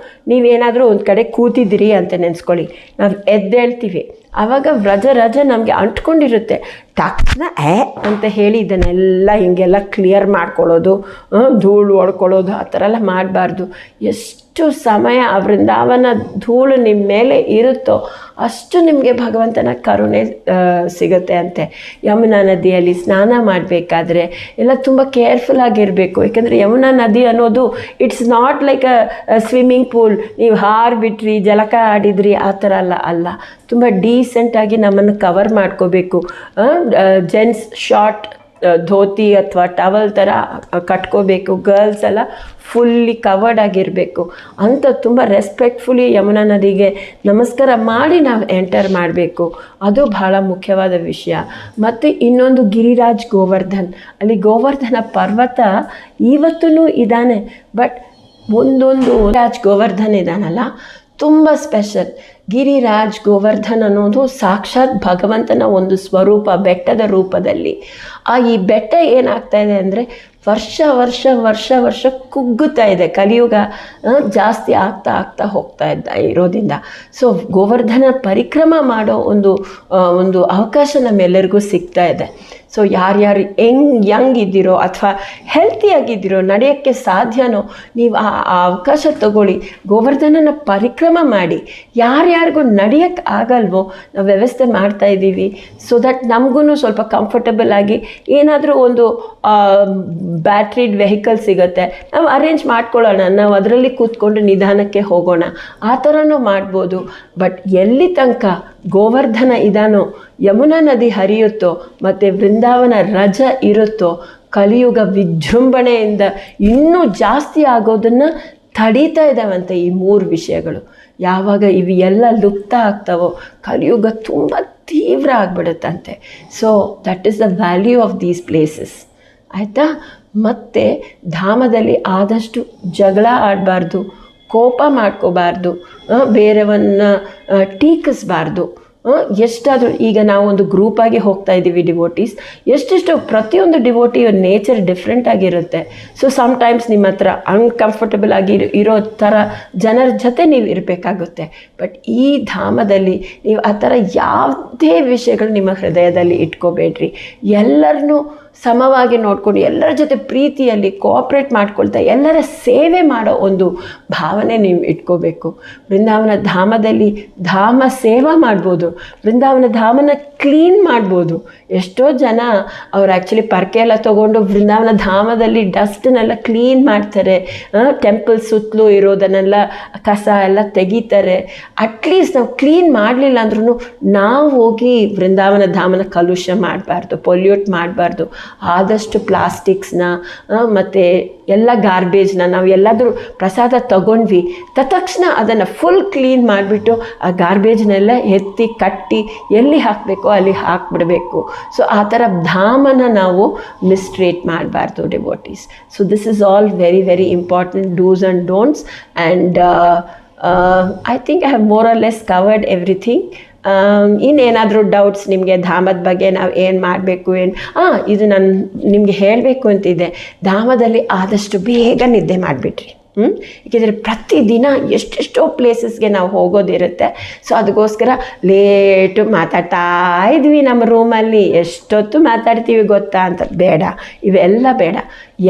ನೀವೇನಾದರೂ ಒಂದು ಕಡೆ ಕೂತಿದ್ದೀರಿ ಅಂತ ನೆನೆಸ್ಕೊಳ್ಳಿ, ನಾವು ಎದ್ದೇಳ್ತೀವಿ, ಆವಾಗ ವ್ರಜ ನಮಗೆ ಅಂಟ್ಕೊಂಡಿರುತ್ತೆ. ತಕ್ಷಣ ಅಂತ ಹೇಳಿ ಇದನ್ನೆಲ್ಲ ಹೀಗೆಲ್ಲ ಕ್ಲಿಯರ್ ಮಾಡ್ಕೊಳ್ಳೋದು, ಧೂಳು ಹೊಡ್ಕೊಳ್ಳೋದು ಆ ಥರ ಎಲ್ಲ ಮಾಡಬಾರ್ದು. ಎಷ್ಟು ಸಮಯ ಆ ವೃಂದಾವನ ಧೂಳು ನಿಮ್ಮ ಮೇಲೆ ಇರುತ್ತೋ ಅಷ್ಟು ನಿಮಗೆ ಭಗವಂತನ ಕರುಣೆ ಸಿಗುತ್ತೆ ಅಂತೆ. ಯಮುನಾ ನದಿಯಲ್ಲಿ ಸ್ನಾನ ಮಾಡಬೇಕಾದ್ರೆ ಎಲ್ಲ ತುಂಬ ಕೇರ್ಫುಲ್ ಆಗಿರಬೇಕು. ಯಾಕೆಂದರೆ ಯಮುನಾ ನದಿ ಅನ್ನೋದು it's not like a swimming pool, ನೀವು ಹಾರಿಬಿಟ್ರಿ ಜಲಕ ಆಡಿದ್ರಿ ಆ ಥರ ಅಲ್ಲ. ತುಂಬ ಡೀಸೆಂಟಾಗಿ ನಮ್ಮನ್ನು ಕವರ್ ಮಾಡ್ಕೋಬೇಕು. ಜೆಂಟ್ಸ್ ಶಾರ್ಟ್ ಧೋತಿ ಅಥವಾ ಟವಲ್ ಥರ ಕಟ್ಕೋಬೇಕು, ಗರ್ಲ್ಸ್ ಎಲ್ಲ ಫುಲ್ಲಿ ಕವರ್ಡ್ ಆಗಿರಬೇಕು ಅಂತ ತುಂಬ ರೆಸ್ಪೆಕ್ಟ್ಫುಲಿ ಯಮುನಾ ನದಿಗೆ ನಮಸ್ಕಾರ ಮಾಡಿ ನಾವು ಎಂಟರ್ ಮಾಡಬೇಕು. ಅದು ಬಹಳ ಮುಖ್ಯವಾದ ವಿಷಯ. ಮತ್ತು ಇನ್ನೊಂದು ಗಿರಿರಾಜ್ ಗೋವರ್ಧನ್, ಅಲ್ಲಿ ಗೋವರ್ಧನ ಪರ್ವತ ಇವತ್ತೂ ಇದ್ದಾನೆ. ಬಟ್ ಒಂದೊಂದು ರಾಜ್ ಗೋವರ್ಧನ್ ಇದ್ದಾನಲ್ಲ ತುಂಬ ಸ್ಪೆಷಲ್. ಗಿರಿರಾಜ್ ಗೋವರ್ಧನ್ ಅನ್ನೋದು ಸಾಕ್ಷಾತ್ ಭಗವಂತನ ಒಂದು ಸ್ವರೂಪ ಬೆಟ್ಟದ ರೂಪದಲ್ಲಿ. ಈ ಬೆಟ್ಟ ಏನಾಗ್ತಾ ಇದೆ ಅಂದರೆ ವರ್ಷ ಕುಗ್ಗುತ್ತಾ ಇದೆ. ಕಲಿಯುಗ ಜಾಸ್ತಿ ಆಗ್ತಾ ಹೋಗ್ತಾ ಇರೋದ್ರಿಂದ. ಸೊ ಗೋವರ್ಧನ ಪರಿಕ್ರಮ ಮಾಡೋ ಒಂದು ಅವಕಾಶ ನಮ್ಮೆಲ್ಲರಿಗೂ ಸಿಗ್ತಾ ಇದೆ. ಸೊ ಯಾರ್ಯಾರು ಯಂಗ್ ಇದ್ದೀರೋ ಅಥವಾ ಹೆಲ್ತಿಯಾಗಿದ್ದೀರೋ, ನಡೆಯೋಕ್ಕೆ ಸಾಧ್ಯನೋ, ನೀವು ಆ ಅವಕಾಶ ತಗೊಳ್ಳಿ, ಗೋವರ್ಧನನ ಪರಿಕ್ರಮ ಮಾಡಿ. ಯಾರ್ಯಾರು ಯಾರ್ಯಾರಿಗೂ ನಡೆಯೋಕ್ಕೆ ಆಗಲ್ವೋ ನಾವು ವ್ಯವಸ್ಥೆ ಮಾಡ್ತಾ ಇದ್ದೀವಿ. ಸೊ ದಟ್ ನಮಗೂ ಸ್ವಲ್ಪ ಕಂಫರ್ಟಬಲ್ ಆಗಿ ಏನಾದರೂ ಒಂದು ಬ್ಯಾಟ್ರಿಡ್ ವೆಹಿಕಲ್ ಸಿಗುತ್ತೆ, ನಾವು ಅರೇಂಜ್ ಮಾಡ್ಕೊಳ್ಳೋಣ, ನಾವು ಅದರಲ್ಲಿ ಕೂತ್ಕೊಂಡು ನಿಧಾನಕ್ಕೆ ಹೋಗೋಣ, ಆ ಥರನೂ ಮಾಡ್ಬೋದು. ಬಟ್ ಎಲ್ಲಿ ತನಕ ಗೋವರ್ಧನ ಇದಾನೋ, ಯಮುನಾ ನದಿ ಹರಿಯುತ್ತೋ, ಮತ್ತು ವೃಂದಾವನ ರಜ ಇರುತ್ತೋ, ಕಲಿಯುಗ ವಿಜೃಂಭಣೆಯಿಂದ ಇನ್ನೂ ಜಾಸ್ತಿ ಆಗೋದನ್ನು ತಡೀತಾ ಇದ್ದಾವಂತೆ ಈ 3 ವಿಷಯಗಳು. ಯಾವಾಗ ಇವು ಎಲ್ಲ ಲುಪ್ತ ಆಗ್ತಾವೋ ಕಲಿಯುಗ ತುಂಬ ತೀವ್ರ ಆಗಿಬಿಡುತ್ತಂತೆ. So that is the value of these places. ಆಯಿತಾ? ಮತ್ತು ಧಾಮದಲ್ಲಿ ಆದಷ್ಟು ಜಗಳ ಆಡಬಾರ್ದು, ಕೋಪ ಮಾಡ್ಕೋಬಾರ್ದು, ಬೇರೆಯವನ್ನ ಟೀಕಿಸಬಾರ್ದು. ಎಷ್ಟಾದರೂ ಈಗ ನಾವು ಒಂದು ಗ್ರೂಪಾಗಿ ಹೋಗ್ತಾ ಇದ್ದೀವಿ ಡಿವೋಟೀಸ್, ಎಷ್ಟೆಷ್ಟು ಪ್ರತಿಯೊಂದು ಡಿವೋಟಿಯ ನೇಚರ್ ಡಿಫ್ರೆಂಟ್ ಆಗಿರುತ್ತೆ. ಸೊ ಸಮ್ಟೈಮ್ಸ್ ನಿಮ್ಮ ಹತ್ರ ಅನ್ಕಂಫರ್ಟಬಲ್ ಆಗಿ ಇರೋ ಥರ ಜನರ ಜೊತೆ ನೀವು ಇರಬೇಕಾಗುತ್ತೆ. ಬಟ್ ಈ ಧಾಮದಲ್ಲಿ ನೀವು ಆ ಥರ ಯಾವುದೇ ವಿಷಯಗಳು ನಿಮ್ಮ ಹೃದಯದಲ್ಲಿ ಇಟ್ಕೋಬೇಡ್ರಿ. ಎಲ್ಲರನ್ನೂ ಸಮವಾಗಿ ನೋಡಿಕೊಂಡು ಎಲ್ಲರ ಜೊತೆ ಪ್ರೀತಿಯಲ್ಲಿ ಕೋಆಪ್ರೇಟ್ ಮಾಡ್ಕೊಳ್ತಾ ಎಲ್ಲರ ಸೇವೆ ಮಾಡೋ ಒಂದು ಭಾವನೆ ನೀವು ಇಟ್ಕೋಬೇಕು. ವೃಂದಾವನ ಧಾಮದಲ್ಲಿ ಧಾಮ ಸೇವಾ ಮಾಡ್ಬೋದು, ವೃಂದಾವನ ಧಾಮನ ಕ್ಲೀನ್ ಮಾಡ್ಬೋದು. ಎಷ್ಟೋ ಜನ ಅವ್ರು ಆ್ಯಕ್ಚುಲಿ ಪರ್ಕೆ ಎಲ್ಲ ತೊಗೊಂಡು ವೃಂದಾವನ ಧಾಮದಲ್ಲಿ ಡಸ್ಟನ್ನೆಲ್ಲ ಕ್ಲೀನ್ ಮಾಡ್ತಾರೆ, ಟೆಂಪಲ್ ಸುತ್ತಲೂ ಇರೋದನ್ನೆಲ್ಲ ಕಸ ಎಲ್ಲ ತೆಗಿತಾರೆ. ಅಟ್ಲೀಸ್ಟ್ ನಾವು ಕ್ಲೀನ್ ಮಾಡಲಿಲ್ಲ ಅಂದ್ರೂ ನಾವು ಹೋಗಿ ವೃಂದಾವನ ಧಾಮನ ಕಲುಷ ಮಾಡಬಾರ್ದು, ಪೊಲ್ಯೂಟ್ ಮಾಡಬಾರ್ದು. ಆದಷ್ಟು ಪ್ಲಾಸ್ಟಿಕ್ಸ್ನ ಮತ್ತು ಎಲ್ಲ ಗಾರ್ಬೇಜ್ನ ನಾವು ಎಲ್ಲಾದರೂ ಪ್ರಸಾದ ತಗೊಂಡ್ವಿ ತಕ್ಷಣ ಅದನ್ನು ಫುಲ್ ಕ್ಲೀನ್ ಮಾಡಿಬಿಟ್ಟು ಆ ಗಾರ್ಬೇಜ್ನೆಲ್ಲ ಎತ್ತಿ ಕಟ್ಟಿ ಎಲ್ಲಿ ಹಾಕಬೇಕೋ ಅಲ್ಲಿ ಹಾಕಿಬಿಡಬೇಕು. ಸೊ ಆ ಥರ ಧಾಮನ ನಾವು ಮಿಸ್ಟ್ರೀಟ್ ಮಾಡಬಾರ್ದು devotees. So this is all very very important dos and don'ts. And I think I have more or less covered everything. ಇನ್ನೇನಾದರೂ ಡೌಟ್ಸ್ ನಿಮಗೆ ಧಾಮದ ಬಗ್ಗೆ ನಾವು ಏನು ಮಾಡಬೇಕು ಇದು ನಾನು ನಿಮಗೆ ಹೇಳಬೇಕು ಅಂತಿದ್ದೆ. ಧಾಮದಲ್ಲಿ ಆದಷ್ಟು ಬೇಗ ನಿದ್ದೆ ಮಾಡಿಬಿಟ್ರಿ. ಏಕೆಂದರೆ ಪ್ರತಿದಿನ ಎಷ್ಟೆಷ್ಟೋ ಪ್ಲೇಸಸ್ಗೆ ನಾವು ಹೋಗೋದಿರುತ್ತೆ. ಸೊ ಅದಕ್ಕೋಸ್ಕರ ಲೇಟು ಮಾತಾಡ್ತಾ ಇದ್ವಿ ನಮ್ಮ ರೂಮಲ್ಲಿ, ಎಷ್ಟೊತ್ತು ಮಾತಾಡ್ತೀವಿ ಗೊತ್ತಾ ಅಂತ. ಬೇಡ, ಇವೆಲ್ಲ ಬೇಡ.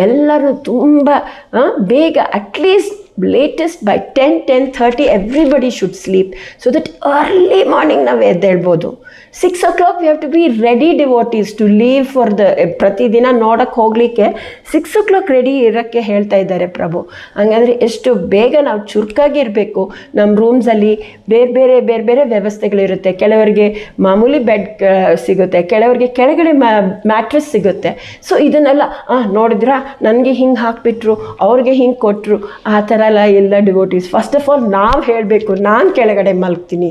ಎಲ್ಲರೂ ತುಂಬ ಬೇಗ at least latest by 10:30 everybody should sleep so that early morning ನಾವು ಎದ್ದೇಳ್ಬೋದು. 6 o'clock we have to be ready devotees to leave for the ಪ್ರತಿದಿನ ನೋಡಕ್ಕೆ ಹೋಗಲಿಕ್ಕೆ 6 o'clock ರೆಡಿ ಇರೋಕ್ಕೆ ಹೇಳ್ತಾ ಇದ್ದಾರೆ ಪ್ರಭು. ಹಂಗಂದರೆ ಎಷ್ಟು ಬೇಗ ನಾವು ಚುರುಕಾಗಿರಬೇಕು. ನಮ್ಮ ರೂಮ್ಸಲ್ಲಿ ಬೇರೆ ಬೇರೆ ವ್ಯವಸ್ಥೆಗಳಿರುತ್ತೆ. ಕೆಲವರಿಗೆ ಮಾಮೂಲಿ ಬೆಡ್ ಸಿಗುತ್ತೆ, ಕೆಲವರಿಗೆ ಕೆಳಗಡೆ ಮ್ಯಾಟ್ರೆಸ್ ಸಿಗುತ್ತೆ. ಸೊ ಇದನ್ನೆಲ್ಲ ನೋಡಿದ್ರಾ ನನಗೆ ಹಿಂಗೆ ಹಾಕಿಬಿಟ್ರು, ಅವ್ರಿಗೆ ಹಿಂಗೆ ಕೊಟ್ಟರು, ಆ ಥರ ಎಲ್ಲ ಡಿವೋಟೀಸ್. ಫಸ್ಟ್ ಆಫ್ ಆಲ್ ನಾವು ಹೇಳಬೇಕು, ನಾನು ಕೆಳಗಡೆ ಮಲಗ್ತೀನಿ,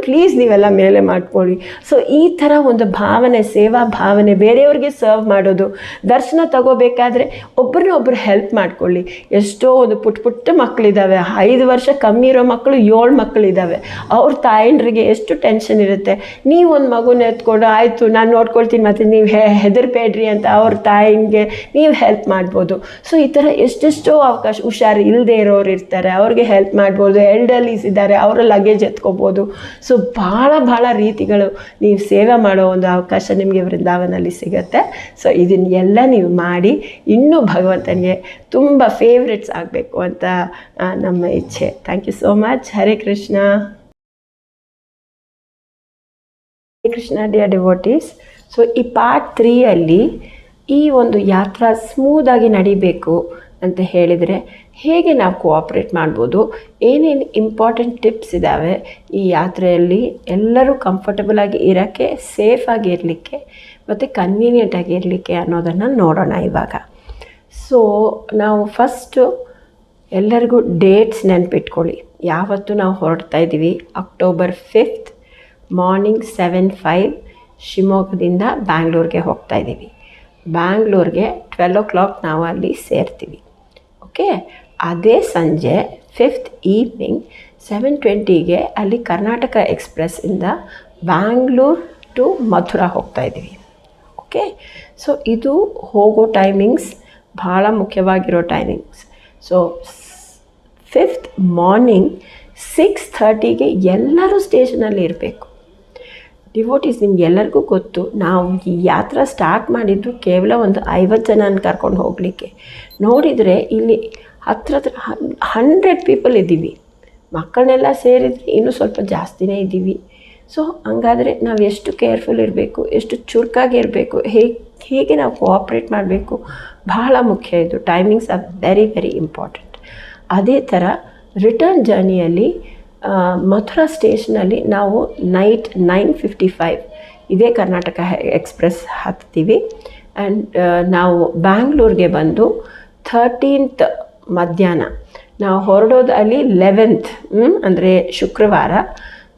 ಪ್ಲೀಸ್ ನೀವೆಲ್ಲ ಮೇಲೆ ಮಾಡ್ಕೊಳ್ಳಿ. ಸೊ ಈ ಥರ ಒಂದು ಭಾವನೆ, ಸೇವಾ ಭಾವನೆ, ಬೇರೆಯವ್ರಿಗೆ ಸರ್ವ್ ಮಾಡೋದು. ದರ್ಶನ ತಗೋಬೇಕಾದ್ರೆ ಒಬ್ಬರನ್ನೊಬ್ಬರು ಹೆಲ್ಪ್ ಮಾಡ್ಕೊಳ್ಳಿ. ಎಷ್ಟೋ ಒಂದು ಪುಟ್ಟ ಮಕ್ಕಳಿದ್ದಾವೆ, 5 ವರ್ಷ ಕಮ್ಮಿ ಇರೋ ಮಕ್ಕಳು 7 ಮಕ್ಕಳಿದ್ದಾವೆ. ಅವ್ರ ತಾಯಂದ್ರಿಗೆ ಎಷ್ಟು ಟೆನ್ಷನ್ ಇರುತ್ತೆ. ನೀವು ಒಂದು ಮಗುನ ಎತ್ಕೊಂಡು ಆಯಿತು ನಾನು ನೋಡ್ಕೊಳ್ತೀನಿ ಮತ್ತು ನೀವು ಹೆದರ್ಬೇಡ್ರಿ ಅಂತ ಅವ್ರ ತಾಯಿಗೆ ನೀವು ಹೆಲ್ಪ್ ಮಾಡ್ಬೋದು. ಸೊ ಈ ಥರ ಎಷ್ಟೆಷ್ಟೋ ಅವಕಾಶ, ಹುಷಾರು ಇಲ್ಲದೆ ಇರೋರು ಇರ್ತಾರೆ, ಅವ್ರಿಗೆ ಹೆಲ್ಪ್ ಮಾಡ್ಬೋದು. ಎಲ್ಡರ್ಲೀಸ್ ಇದ್ದಾರೆ, ಅವರ ಲಗೇಜ್ ಎತ್ಕೋಬೋದು. ಸೊ ಭಾಳ ರೀತಿಗಳು ನೀವು ಸೇವೆ ಮಾಡೋ ಒಂದು ಅವಕಾಶ ನಿಮಗೆ ವೃಂದಾವನಲ್ಲಿ ಸಿಗುತ್ತೆ. ಸೊ ಇದನ್ನೆಲ್ಲ ನೀವು ಮಾಡಿ ಇನ್ನೂ ಭಗವಂತನಿಗೆ ತುಂಬ ಫೇವ್ರೆಟ್ಸ್ ಆಗಬೇಕು ಅಂತ ನಮ್ಮ ಇಚ್ಛೆ. Thank you so much. Hare Krishna. Hare Krishna dear devotees. So ಈ ಪಾರ್ಟ್ 3 ಈ ಒಂದು ಯಾತ್ರಾ ಸ್ಮೂದಾಗಿ ನಡಿಬೇಕು ಅಂತ ಹೇಳಿದರೆ ಹೇಗೆ ನಾವು ಕೋಆಪ್ರೇಟ್ ಮಾಡ್ಬೋದು, ಏನೇನು ಇಂಪಾರ್ಟೆಂಟ್ ಟಿಪ್ಸ್ ಇದ್ದಾವೆ ಈ ಯಾತ್ರೆಯಲ್ಲಿ ಎಲ್ಲರೂ ಕಂಫರ್ಟಬಲ್ ಆಗಿ ಇರೋಕ್ಕೆ, ಸೇಫಾಗಿ ಇರಲಿಕ್ಕೆ ಮತ್ತು ಕನ್ವೀನಿಯೆಂಟಾಗಿ ಇರಲಿಕ್ಕೆ ಅನ್ನೋದನ್ನು ನೋಡೋಣ ಇವಾಗ. ಸೊ ನಾವು ಫಸ್ಟು ಎಲ್ಲರಿಗೂ ಡೇಟ್ಸ್ ನೆನಪಿಟ್ಕೊಳ್ಳಿ. ಯಾವತ್ತು ನಾವು ಹೊರಡ್ತಾ ಇದ್ದೀವಿ, ಅಕ್ಟೋಬರ್ 5 ಮಾರ್ನಿಂಗ್ 7:05 ಶಿವಮೊಗ್ಗದಿಂದ ಬ್ಯಾಂಗ್ಳೂರಿಗೆ ಹೋಗ್ತಾ ಇದ್ದೀವಿ. ಬ್ಯಾಂಗ್ಳೂರಿಗೆ 12 o'clock ನಾವು ಅಲ್ಲಿ ಸೇರ್ತೀವಿ. ಓಕೆ, ಅದೇ ಸಂಜೆ 5th ಈವ್ನಿಂಗ್ 7:20ಗೆ ಅಲ್ಲಿ ಕರ್ನಾಟಕ ಎಕ್ಸ್ಪ್ರೆಸ್ಸಿಂದ ಬ್ಯಾಂಗ್ಳೂರ್ ಟು ಮಥುರಾ ಹೋಗ್ತಾ ಇದ್ದೀವಿ. ಓಕೆ, ಸೊ ಇದು ಹೋಗೋ ಟೈಮಿಂಗ್ಸ್ ಭಾಳ ಮುಖ್ಯವಾಗಿರೋ ಟೈಮಿಂಗ್ಸ್. ಸೊ 5th ಮಾರ್ನಿಂಗ್ 6:30ಗೆ ಎಲ್ಲರೂ ಸ್ಟೇಷನಲ್ಲಿ ಇರಬೇಕು. ಡಿವೋಟೀಸ್ ನಿಮ್ಗೆಲ್ಲರಿಗೂ ಗೊತ್ತು, ನಾವು ಈ ಯಾತ್ರಾ ಸ್ಟಾರ್ಟ್ ಮಾಡಿದ್ದು ಕೇವಲ ಒಂದು 50 ಜನನ ಕರ್ಕೊಂಡು ಹೋಗಲಿಕ್ಕೆ. ನೋಡಿದರೆ ಇಲ್ಲಿ ಹತ್ರ 100 ಪೀಪಲ್ ಇದ್ದೀವಿ. ಮಕ್ಕಳನ್ನೆಲ್ಲ ಸೇರಿದರೆ ಇನ್ನೂ ಸ್ವಲ್ಪ ಜಾಸ್ತಿನೇ ಇದ್ದೀವಿ. ಸೊ ಹಂಗಾದರೆ ನಾವು ಎಷ್ಟು ಕೇರ್ಫುಲ್ ಇರಬೇಕು, ಎಷ್ಟು ಚುರುಕಾಗಿರಬೇಕು, ಹೇಗೆ ನಾವು ಕೋಆಪ್ರೇಟ್ ಮಾಡಬೇಕು, ಬಹಳ ಮುಖ್ಯ ಇದು. Timings are very very important. ಅದೇ ಥರ ರಿಟರ್ನ್ ಜರ್ನಿಯಲ್ಲಿ ಮಥುರಾ ಸ್ಟೇಷನಲ್ಲಿ ನಾವು ನೈಟ್ 9:55 ಇದೇ ಕರ್ನಾಟಕ ಎಕ್ಸ್ಪ್ರೆಸ್ ಹತ್ತೀವಿ. ಆ್ಯಂಡ್ ನಾವು ಬ್ಯಾಂಗ್ಳೂರಿಗೆ ಬಂದು 13th ಮಧ್ಯಾಹ್ನ ನಾವು ಹೊರಡೋದು ಅಲ್ಲಿ 11th ಅಂದರೆ ಶುಕ್ರವಾರ.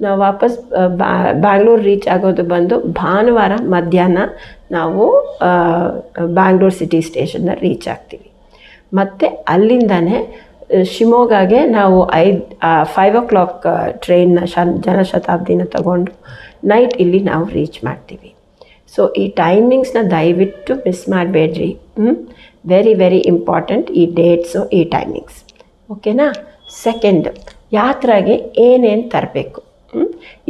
ನಾವು ವಾಪಸ್ ಬ್ಯಾಂಗ್ಳೂರು ರೀಚ್ ಆಗೋದು ಬಂದು ಭಾನುವಾರ ಮಧ್ಯಾಹ್ನ ನಾವು ಬ್ಯಾಂಗ್ಳೂರು ಸಿಟಿ ಸ್ಟೇಷನ್ನ ರೀಚ್ ಆಗ್ತೀವಿ. ಮತ್ತು ಅಲ್ಲಿಂದನೇ ಶಿವಮೊಗ್ಗಗೆ ನಾವು 5 o'clock ಟ್ರೈನ್ನ ಜನಶತಾಬ್ದಿನ ತಗೊಂಡು ನೈಟ್ ಇಲ್ಲಿ ನಾವು ರೀಚ್ ಮಾಡ್ತೀವಿ. ಸೊ ಈ ಟೈಮಿಂಗ್ಸ್ನ ದಯವಿಟ್ಟು ಮಿಸ್ ಮಾಡಬೇಡ್ರಿ. ವೆರಿ ವೆರಿ ಇಂಪಾರ್ಟೆಂಟ್ ಈ ಡೇಟ್ಸು, ಈ ಟೈಮಿಂಗ್ಸ್. ಓಕೆನಾ? ಸೆಕೆಂಡ್, ಯಾತ್ರೆಗೆ ಏನೇನು ತರಬೇಕು.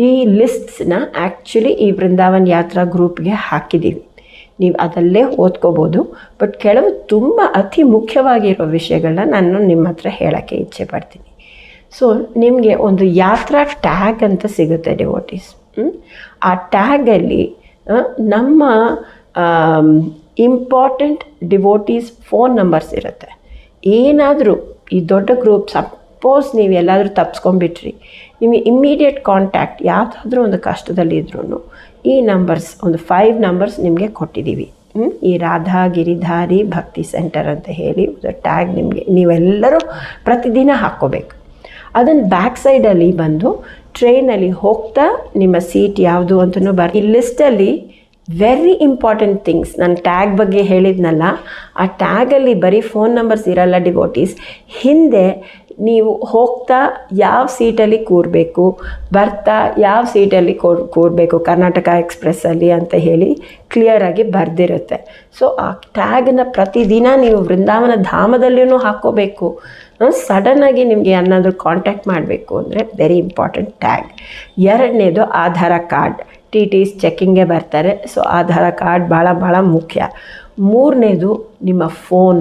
ಈ ಲಿಸ್ಟ್ಸ್ನ ಆ್ಯಕ್ಚುಲಿ ಈ ಬೃಂದಾವನ್ ಯಾತ್ರಾ ಗ್ರೂಪ್ಗೆ ಹಾಕಿದ್ದೀವಿ. ನೀವು ಅದಲ್ಲೇ ಓದ್ಕೋಬೋದು. ಬಟ್ ಕೆಲವು ತುಂಬ ಅತಿ ಮುಖ್ಯವಾಗಿರೋ ವಿಷಯಗಳನ್ನ ನಾನು ನಿಮ್ಮ ಹತ್ರ ಹೇಳೋಕ್ಕೆ ಇಚ್ಛೆ ಪಡ್ತೀನಿ. ಸೊ ನಿಮಗೆ ಒಂದು ಯಾತ್ರಾ ಟ್ಯಾಗ್ ಅಂತ ಸಿಗುತ್ತೆ ಡಿವೋಟೀಸ್. ಆ ಟ್ಯಾಗಲ್ಲಿ ನಮ್ಮ ಇಂಪಾರ್ಟೆಂಟ್ ಡಿವೋಟೀಸ್ ಫೋನ್ ನಂಬರ್ಸ್ ಇರುತ್ತೆ. ಏನಾದರೂ ಈ ದೊಡ್ಡ ಗ್ರೂಪ್ ಸಪೋಸ್ ನೀವು ಎಲ್ಲಾದರೂ ತಪ್ಪಿಸ್ಕೊಂಡ್ಬಿಟ್ರಿ, ನಿಮಗೆ ಇಮ್ಮಿಡಿಯೇಟ್ ಕಾಂಟ್ಯಾಕ್ಟ್ ಯಾವುದಾದ್ರೂ ಒಂದು ಕಷ್ಟದಲ್ಲಿದ್ರೂ ಈ ನಂಬರ್ಸ್, ಒಂದು 5 ನಂಬರ್ಸ್ ನಿಮಗೆ ಕೊಟ್ಟಿದ್ದೀವಿ. ಈ ರಾಧಾ ಗಿರಿಧಾರಿ ಭಕ್ತಿ ಸೆಂಟರ್ ಅಂತ ಹೇಳಿ ಒಂದು ಟ್ಯಾಗ್ ನಿಮಗೆ ನೀವೆಲ್ಲರೂ ಪ್ರತಿದಿನ ಹಾಕ್ಕೋಬೇಕು. ಅದನ್ನು ಬ್ಯಾಕ್ ಸೈಡಲ್ಲಿ ಬಂದು ಟ್ರೈನಲ್ಲಿ ಹೋಗ್ತಾ ನಿಮ್ಮ ಸೀಟ್ ಯಾವುದು ಅಂತಲೂ ಈ ಲಿಸ್ಟಲ್ಲಿ ವೆರಿ ಇಂಪಾರ್ಟೆಂಟ್ ಥಿಂಗ್ಸ್. ನಾನು ಟ್ಯಾಗ್ ಬಗ್ಗೆ ಹೇಳಿದ್ನಲ್ಲ, ಆ ಟ್ಯಾಗಲ್ಲಿ ಬರೀ ಫೋನ್ ನಂಬರ್ಸ್ ಇರಲ್ಲ ಡಿವೋಟೀಸ್. ಹಿಂದೆ ನೀವು ಹೋಗ್ತಾ ಯಾವ ಸೀಟಲ್ಲಿ ಕೂರಬೇಕು, ಬರ್ತಾ ಯಾವ ಸೀಟಲ್ಲಿ ಕೂರಬೇಕು ಕರ್ನಾಟಕ ಎಕ್ಸ್ಪ್ರೆಸ್ಸಲ್ಲಿ ಅಂತ ಹೇಳಿ ಕ್ಲಿಯರಾಗಿ ಬರೆದಿರುತ್ತೆ. ಸೊ ಆ ಟ್ಯಾಗನ್ನು ಪ್ರತಿದಿನ ನೀವು ವೃಂದಾವನ ಧಾಮದಲ್ಲಿಯೂ ಹಾಕ್ಕೋಬೇಕು. ಸಡನ್ನಾಗಿ ನಿಮಗೆ ಏನಾದರೂ ಕಾಂಟ್ಯಾಕ್ಟ್ ಮಾಡಬೇಕು ಅಂದರೆ ವೆರಿ ಇಂಪಾರ್ಟೆಂಟ್ ಟ್ಯಾಗ್. ಎರಡನೇದು ಆಧಾರ ಕಾರ್ಡ್. TTs ಚೆಕ್ಕಿಂಗ್ಗೆ ಬರ್ತಾರೆ. ಸೊ ಆಧಾರ ಕಾರ್ಡ್ ಭಾಳ ಮುಖ್ಯ. ಮೂರನೇದು ನಿಮ್ಮ phone,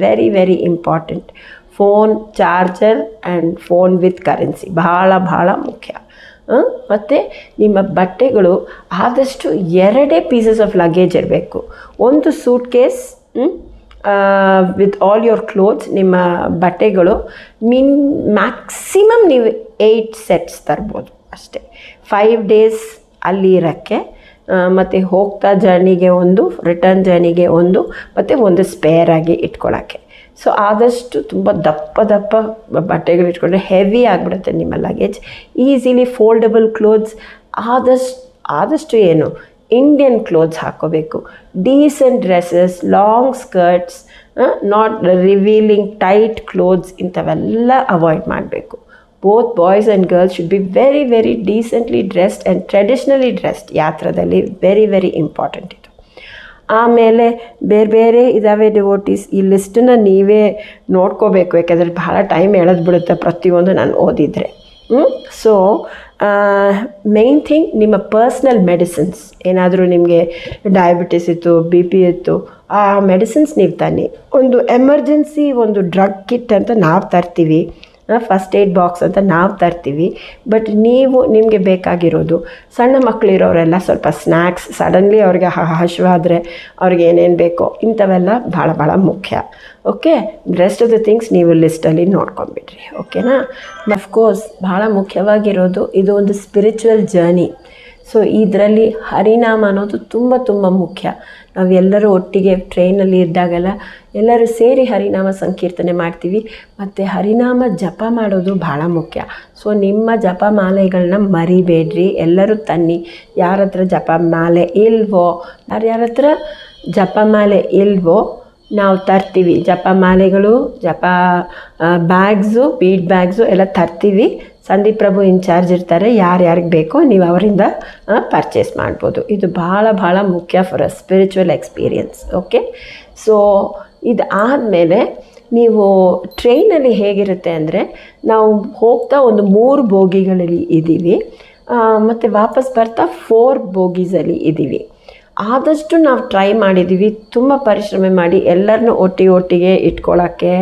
very very important. Phone, charger and phone with currency ಭಾಳ ಮುಖ್ಯ. ಮತ್ತು ನಿಮ್ಮ ಬಟ್ಟೆಗಳು ಆದಷ್ಟು 2 ಪೀಸಸ್ ಆಫ್ ಲಗೇಜ್ ಇರಬೇಕು. ಒಂದು suitcase with all your clothes, ನಿಮ್ಮ ಬಟ್ಟೆಗಳು ಮ್ಯಾಕ್ಸಿಮಮ್ ನೀವು 8 ಸೆಟ್ಸ್ ತರ್ಬೋದು ಅಷ್ಟೇ. 5 days ಅಲ್ಲಿ ಇರೋಕ್ಕೆ, ಮತ್ತು ಹೋಗ್ತಾ ಜರ್ನಿಗೆ ಒಂದು, ರಿಟರ್ನ್ ಜರ್ನಿಗೆ ಒಂದು, ಮತ್ತು ಒಂದು ಸ್ಪೇರ್ ಆಗಿ ಇಟ್ಕೊಳ್ಳೋಕ್ಕೆ. ಸೊ ಆದಷ್ಟು ತುಂಬ ದಪ್ಪ ಬಟ್ಟೆಗಳು ಇಟ್ಕೊಂಡ್ರೆ ಹೆವಿ ಆಗಿಬಿಡುತ್ತೆ ನಿಮ್ಮ ಲಗೇಜ್. ಈಸಿಲಿ ಫೋಲ್ಡಬಲ್ ಕ್ಲೋತ್ಸ್, ಆದಷ್ಟು ಏನು ಇಂಡಿಯನ್ ಕ್ಲೋತ್ಸ್ ಹಾಕ್ಕೋಬೇಕು. Decent dresses, long skirts, not revealing tight clothes, ಇಂಥವೆಲ್ಲ ಅವಾಯ್ಡ್ ಮಾಡಬೇಕು. Both boys and girls should be very very decently dressed and traditionally dressed. ಯಾತ್ರದಲ್ಲಿ ವೆರಿ ವೆರಿ ಇಂಪಾರ್ಟೆಂಟ್ ಇದು. ಆಮೇಲೆ ಬೇರೆ ಇದ್ದಾವೆ ಡಿವೋಟೀಸ್. ಈ ಲಿಸ್ಟನ್ನು ನೀವೇ ನೋಡ್ಕೋಬೇಕು, ಯಾಕೆಂದರೆ ಬಹಳ ಟೈಮ್ ಎಳೆದ್ಬಿಡುತ್ತೆ ಪ್ರತಿಯೊಂದು ನಾನು ಓದಿದರೆ. ಸೊ ಮೇನ್ ಥಿಂಗ್, ನಿಮ್ಮ ಪರ್ಸ್ನಲ್ ಮೆಡಿಸಿನ್ಸ್, ಏನಾದರೂ ನಿಮಗೆ ಡಯಾಬಿಟಿಸ್ ಇತ್ತು, BP ಇತ್ತು, ಆ ಮೆಡಿಸಿನ್ಸ್ ನೀವು ತನ್ನಿ. ಒಂದು ಎಮರ್ಜೆನ್ಸಿ ಒಂದು ಡ್ರಗ್ ಕಿಟ್ ಅಂತ ನಾವು ತರ್ತೀವಿ, ಫಸ್ಟ್ ಏಡ್ ಬಾಕ್ಸ್ ಅಂತ ನಾವು ತರ್ತೀವಿ. ಬಟ್ ನಿಮಗೆ ಬೇಕಾಗಿರೋದು, ಸಣ್ಣ ಮಕ್ಕಳಿರೋರೆಲ್ಲ ಸ್ವಲ್ಪ ಸ್ನ್ಯಾಕ್ಸ್, ಸಡನ್ಲಿ ಅವ್ರಿಗೆ ಹಸಿವಾದರೆ ಅವ್ರಿಗೆ ಏನೇನು ಬೇಕೋ ಇಂಥವೆಲ್ಲ ಭಾಳ ಮುಖ್ಯ. Okay, rest of the things ನೀವು ಲಿಸ್ಟಲ್ಲಿ ನೋಡ್ಕೊಂಬಿಡ್ರಿ. ಓಕೆನಾ? ಅಫ್ಕೋರ್ಸ್ ಭಾಳ ಮುಖ್ಯವಾಗಿರೋದು ಇದು ಒಂದು ಸ್ಪಿರಿಚುವಲ್ ಜರ್ನಿ. ಸೊ ಇದರಲ್ಲಿ ಹರಿನಾಮ ಅನ್ನೋದು ತುಂಬ ಮುಖ್ಯ. ನಾವೆಲ್ಲರೂ ಒಟ್ಟಿಗೆ ಟ್ರೈನಲ್ಲಿ ಇದ್ದಾಗೆಲ್ಲ ಎಲ್ಲರೂ ಸೇರಿ ಹರಿನಾಮ ಸಂಕೀರ್ತನೆ ಮಾಡ್ತೀವಿ. ಮತ್ತು ಹರಿನಾಮ ಜಪ ಮಾಡೋದು ಭಾಳ ಮುಖ್ಯ. ಸೊ ನಿಮ್ಮ ಜಪಮಾಲೆಗಳನ್ನ ಮರಿಬೇಡ್ರಿ, ಎಲ್ಲರೂ ತನ್ನಿ. ಯಾರ ಹತ್ರ ಜಪಮಾಲೆ ಇಲ್ವೋ, ಯಾರ ಹತ್ರ ಜಪಮಾಲೆ ಇಲ್ವೋ ನಾವು ತರ್ತೀವಿ. ಜಪಮಾಲೆಗಳು, ಜಪ ಬ್ಯಾಗ್ಸು, ಬೀಡ್ ಬ್ಯಾಗ್ಸು ಎಲ್ಲ ತರ್ತೀವಿ. ಸಂದೀಪ್ ಪ್ರಭು ಇನ್ಚಾರ್ಜ್ ಇರ್ತಾರೆ, ಯಾರ್ಯಾರಿಗೆ ಬೇಕೋ ನೀವು ಅವರಿಂದ ಪರ್ಚೇಸ್ ಮಾಡ್ಬೋದು. ಇದು ಭಾಳ ಮುಖ್ಯ for a spiritual experience. Okay, so ಇದು ಆದಮೇಲೆ ನೀವು ಟ್ರೈನಲ್ಲಿ ಹೇಗಿರುತ್ತೆ ಅಂದರೆ, ನಾವು ಹೋಗ್ತಾ ಒಂದು 3 ಬೋಗಿಗಳಲ್ಲಿ ಇದ್ದೀವಿ, ಮತ್ತು ವಾಪಸ್ ಬರ್ತಾ 4 ಬೋಗೀಸಲ್ಲಿ ಇದ್ದೀವಿ. ಆದಷ್ಟು ನಾವು ಟ್ರೈ ಮಾಡಿದ್ದೀವಿ, ತುಂಬ ಪರಿಶ್ರಮ ಮಾಡಿ ಎಲ್ಲರನ್ನೂ ಒಟ್ಟಿಗೆ ಇಟ್ಕೊಳ್ಳೋಕ್ಕೆ,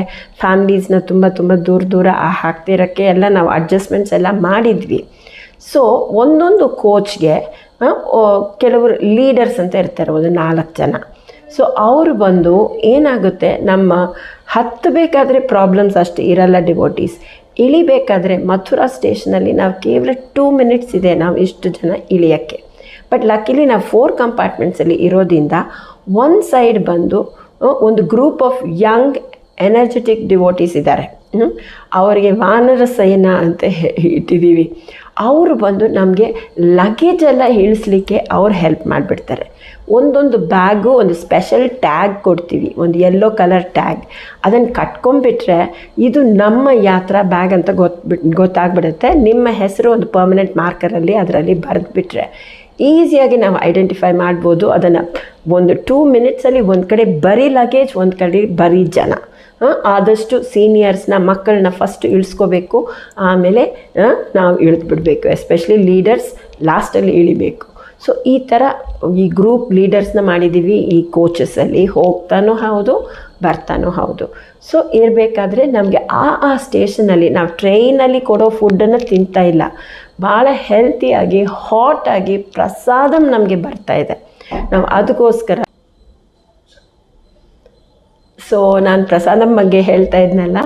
ಫ್ಯಾಮ್ಲೀಸ್ನ ತುಂಬ ದೂರ ಹಾಕ್ತಿರೋಕ್ಕೆ ಎಲ್ಲ ನಾವು ಅಡ್ಜಸ್ಟ್ಮೆಂಟ್ಸ್ ಎಲ್ಲ ಮಾಡಿದ್ವಿ. ಸೊ ಒಂದೊಂದು ಕೋಚ್ಗೆ ಕೆಲವರು ಲೀಡರ್ಸ್ ಅಂತ ಇರ್ತಾರೆ, ಒಂದು 4 ಜನ. ಸೊ ಅವರು ಬಂದು ಏನಾಗುತ್ತೆ, ನಮ್ಮ ಹತ್ತಬೇಕಾದ್ರೆ ಪ್ರಾಬ್ಲಮ್ಸ್ ಅಷ್ಟು ಇರಲ್ಲ ಡಿವೋಟೀಸ್. ಇಳಿಬೇಕಾದ್ರೆ ಮಥುರಾ ಸ್ಟೇಷನಲ್ಲಿ ನಾವು ಕೇವಲ 2 ಮಿನಿಟ್ಸ್ ಇದೆ ನಾವು ಇಷ್ಟು ಜನ ಇಳಿಯೋಕ್ಕೆ. ಬಟ್ ಲಕ್ಕಿಲಿ ನಾವು 4 ಕಂಪಾರ್ಟ್ಮೆಂಟ್ಸಲ್ಲಿ ಇರೋದ್ರಿಂದ ಒಂದು ಸೈಡ್ ಬಂದು ಒಂದು group of Young energetic devotees ಇದ್ದಾರೆ. ಅವರಿಗೆ ವಾನರ ಸೈನ ಅಂತ ಇಟ್ಟಿದ್ದೀವಿ. ಅವರು ಬಂದು ನಮಗೆ ಲಗೇಜೆಲ್ಲ ಇಳಿಸ್ಲಿಕ್ಕೆ ಅವ್ರು ಹೆಲ್ಪ್ ಮಾಡಿಬಿಡ್ತಾರೆ. ಒಂದೊಂದು ಬ್ಯಾಗು ಒಂದು ಸ್ಪೆಷಲ್ ಟ್ಯಾಗ್ ಕೊಡ್ತೀವಿ, ಒಂದು ಯೆಲ್ಲೋ ಕಲರ್ ಟ್ಯಾಗ್. ಅದನ್ನು ಕಟ್ಕೊಂಡ್ಬಿಟ್ರೆ ಇದು ನಮ್ಮ ಯಾತ್ರಾ ಬ್ಯಾಗ್ ಅಂತ ಗೊತ್ತಾಗ್ಬಿಡುತ್ತೆ. ನಿಮ್ಮ ಹೆಸರು ಒಂದು ಪರ್ಮನೆಂಟ್ ಮಾರ್ಕರಲ್ಲಿ ಅದರಲ್ಲಿ ಬರೆದುಬಿಟ್ರೆ ಈಸಿಯಾಗಿ ನಾವು ಐಡೆಂಟಿಫೈ ಮಾಡ್ಬೋದು. ಅದನ್ನು ಒಂದು 2 ಮಿನಿಟ್ಸಲ್ಲಿ ಒಂದು ಕಡೆ ಬರೀ ಲಗೇಜ್, ಒಂದು ಕಡೆ ಬರೀ ಜನ. ಆದಷ್ಟು ಸೀನಿಯರ್ಸ್ನ ಮಕ್ಕಳನ್ನ ಫಸ್ಟ್ ಇಳಿಸ್ಕೋಬೇಕು, ಆಮೇಲೆ ನಾವು ಇಳಿದ್ಬಿಡ್ಬೇಕು. ಎಸ್ಪೆಷಲಿ ಲೀಡರ್ಸ್ ಲಾಸ್ಟಲ್ಲಿ ಇಳಿಬೇಕು. ಸೊ ಈ ಥರ ಈ ಗ್ರೂಪ್ ಲೀಡರ್ಸ್ನ ಮಾಡಿದ್ದೀವಿ ಈ ಕೋಚಸಲ್ಲಿ. ಹೋಗ್ತಾನೂ ಹೌದು, ಬರ್ತಾನೂ ಹೌದು. ಸೊ ಇರಬೇಕಾದ್ರೆ ನಮಗೆ ಆ ಸ್ಟೇಷನಲ್ಲಿ ನಾವು ಟ್ರೈನಲ್ಲಿ ಕೊಡೋ ಫುಡ್ಡನ್ನು ತಿಂತಾ ಇಲ್ಲ, ಭಾಳ ಹೆಲ್ತಿಯಾಗಿ ಹಾಟಾಗಿ ಪ್ರಸಾದಂ ನಮಗೆ ಬರ್ತಾಯಿದೆ. ನಾವು ಅದಕ್ಕೋಸ್ಕರ ಸೊ ನಾನು ಪ್ರಸಾದಂ ಬಗ್ಗೆ ಹೇಳ್ತಾ ಇದ್ನಲ್ಲ.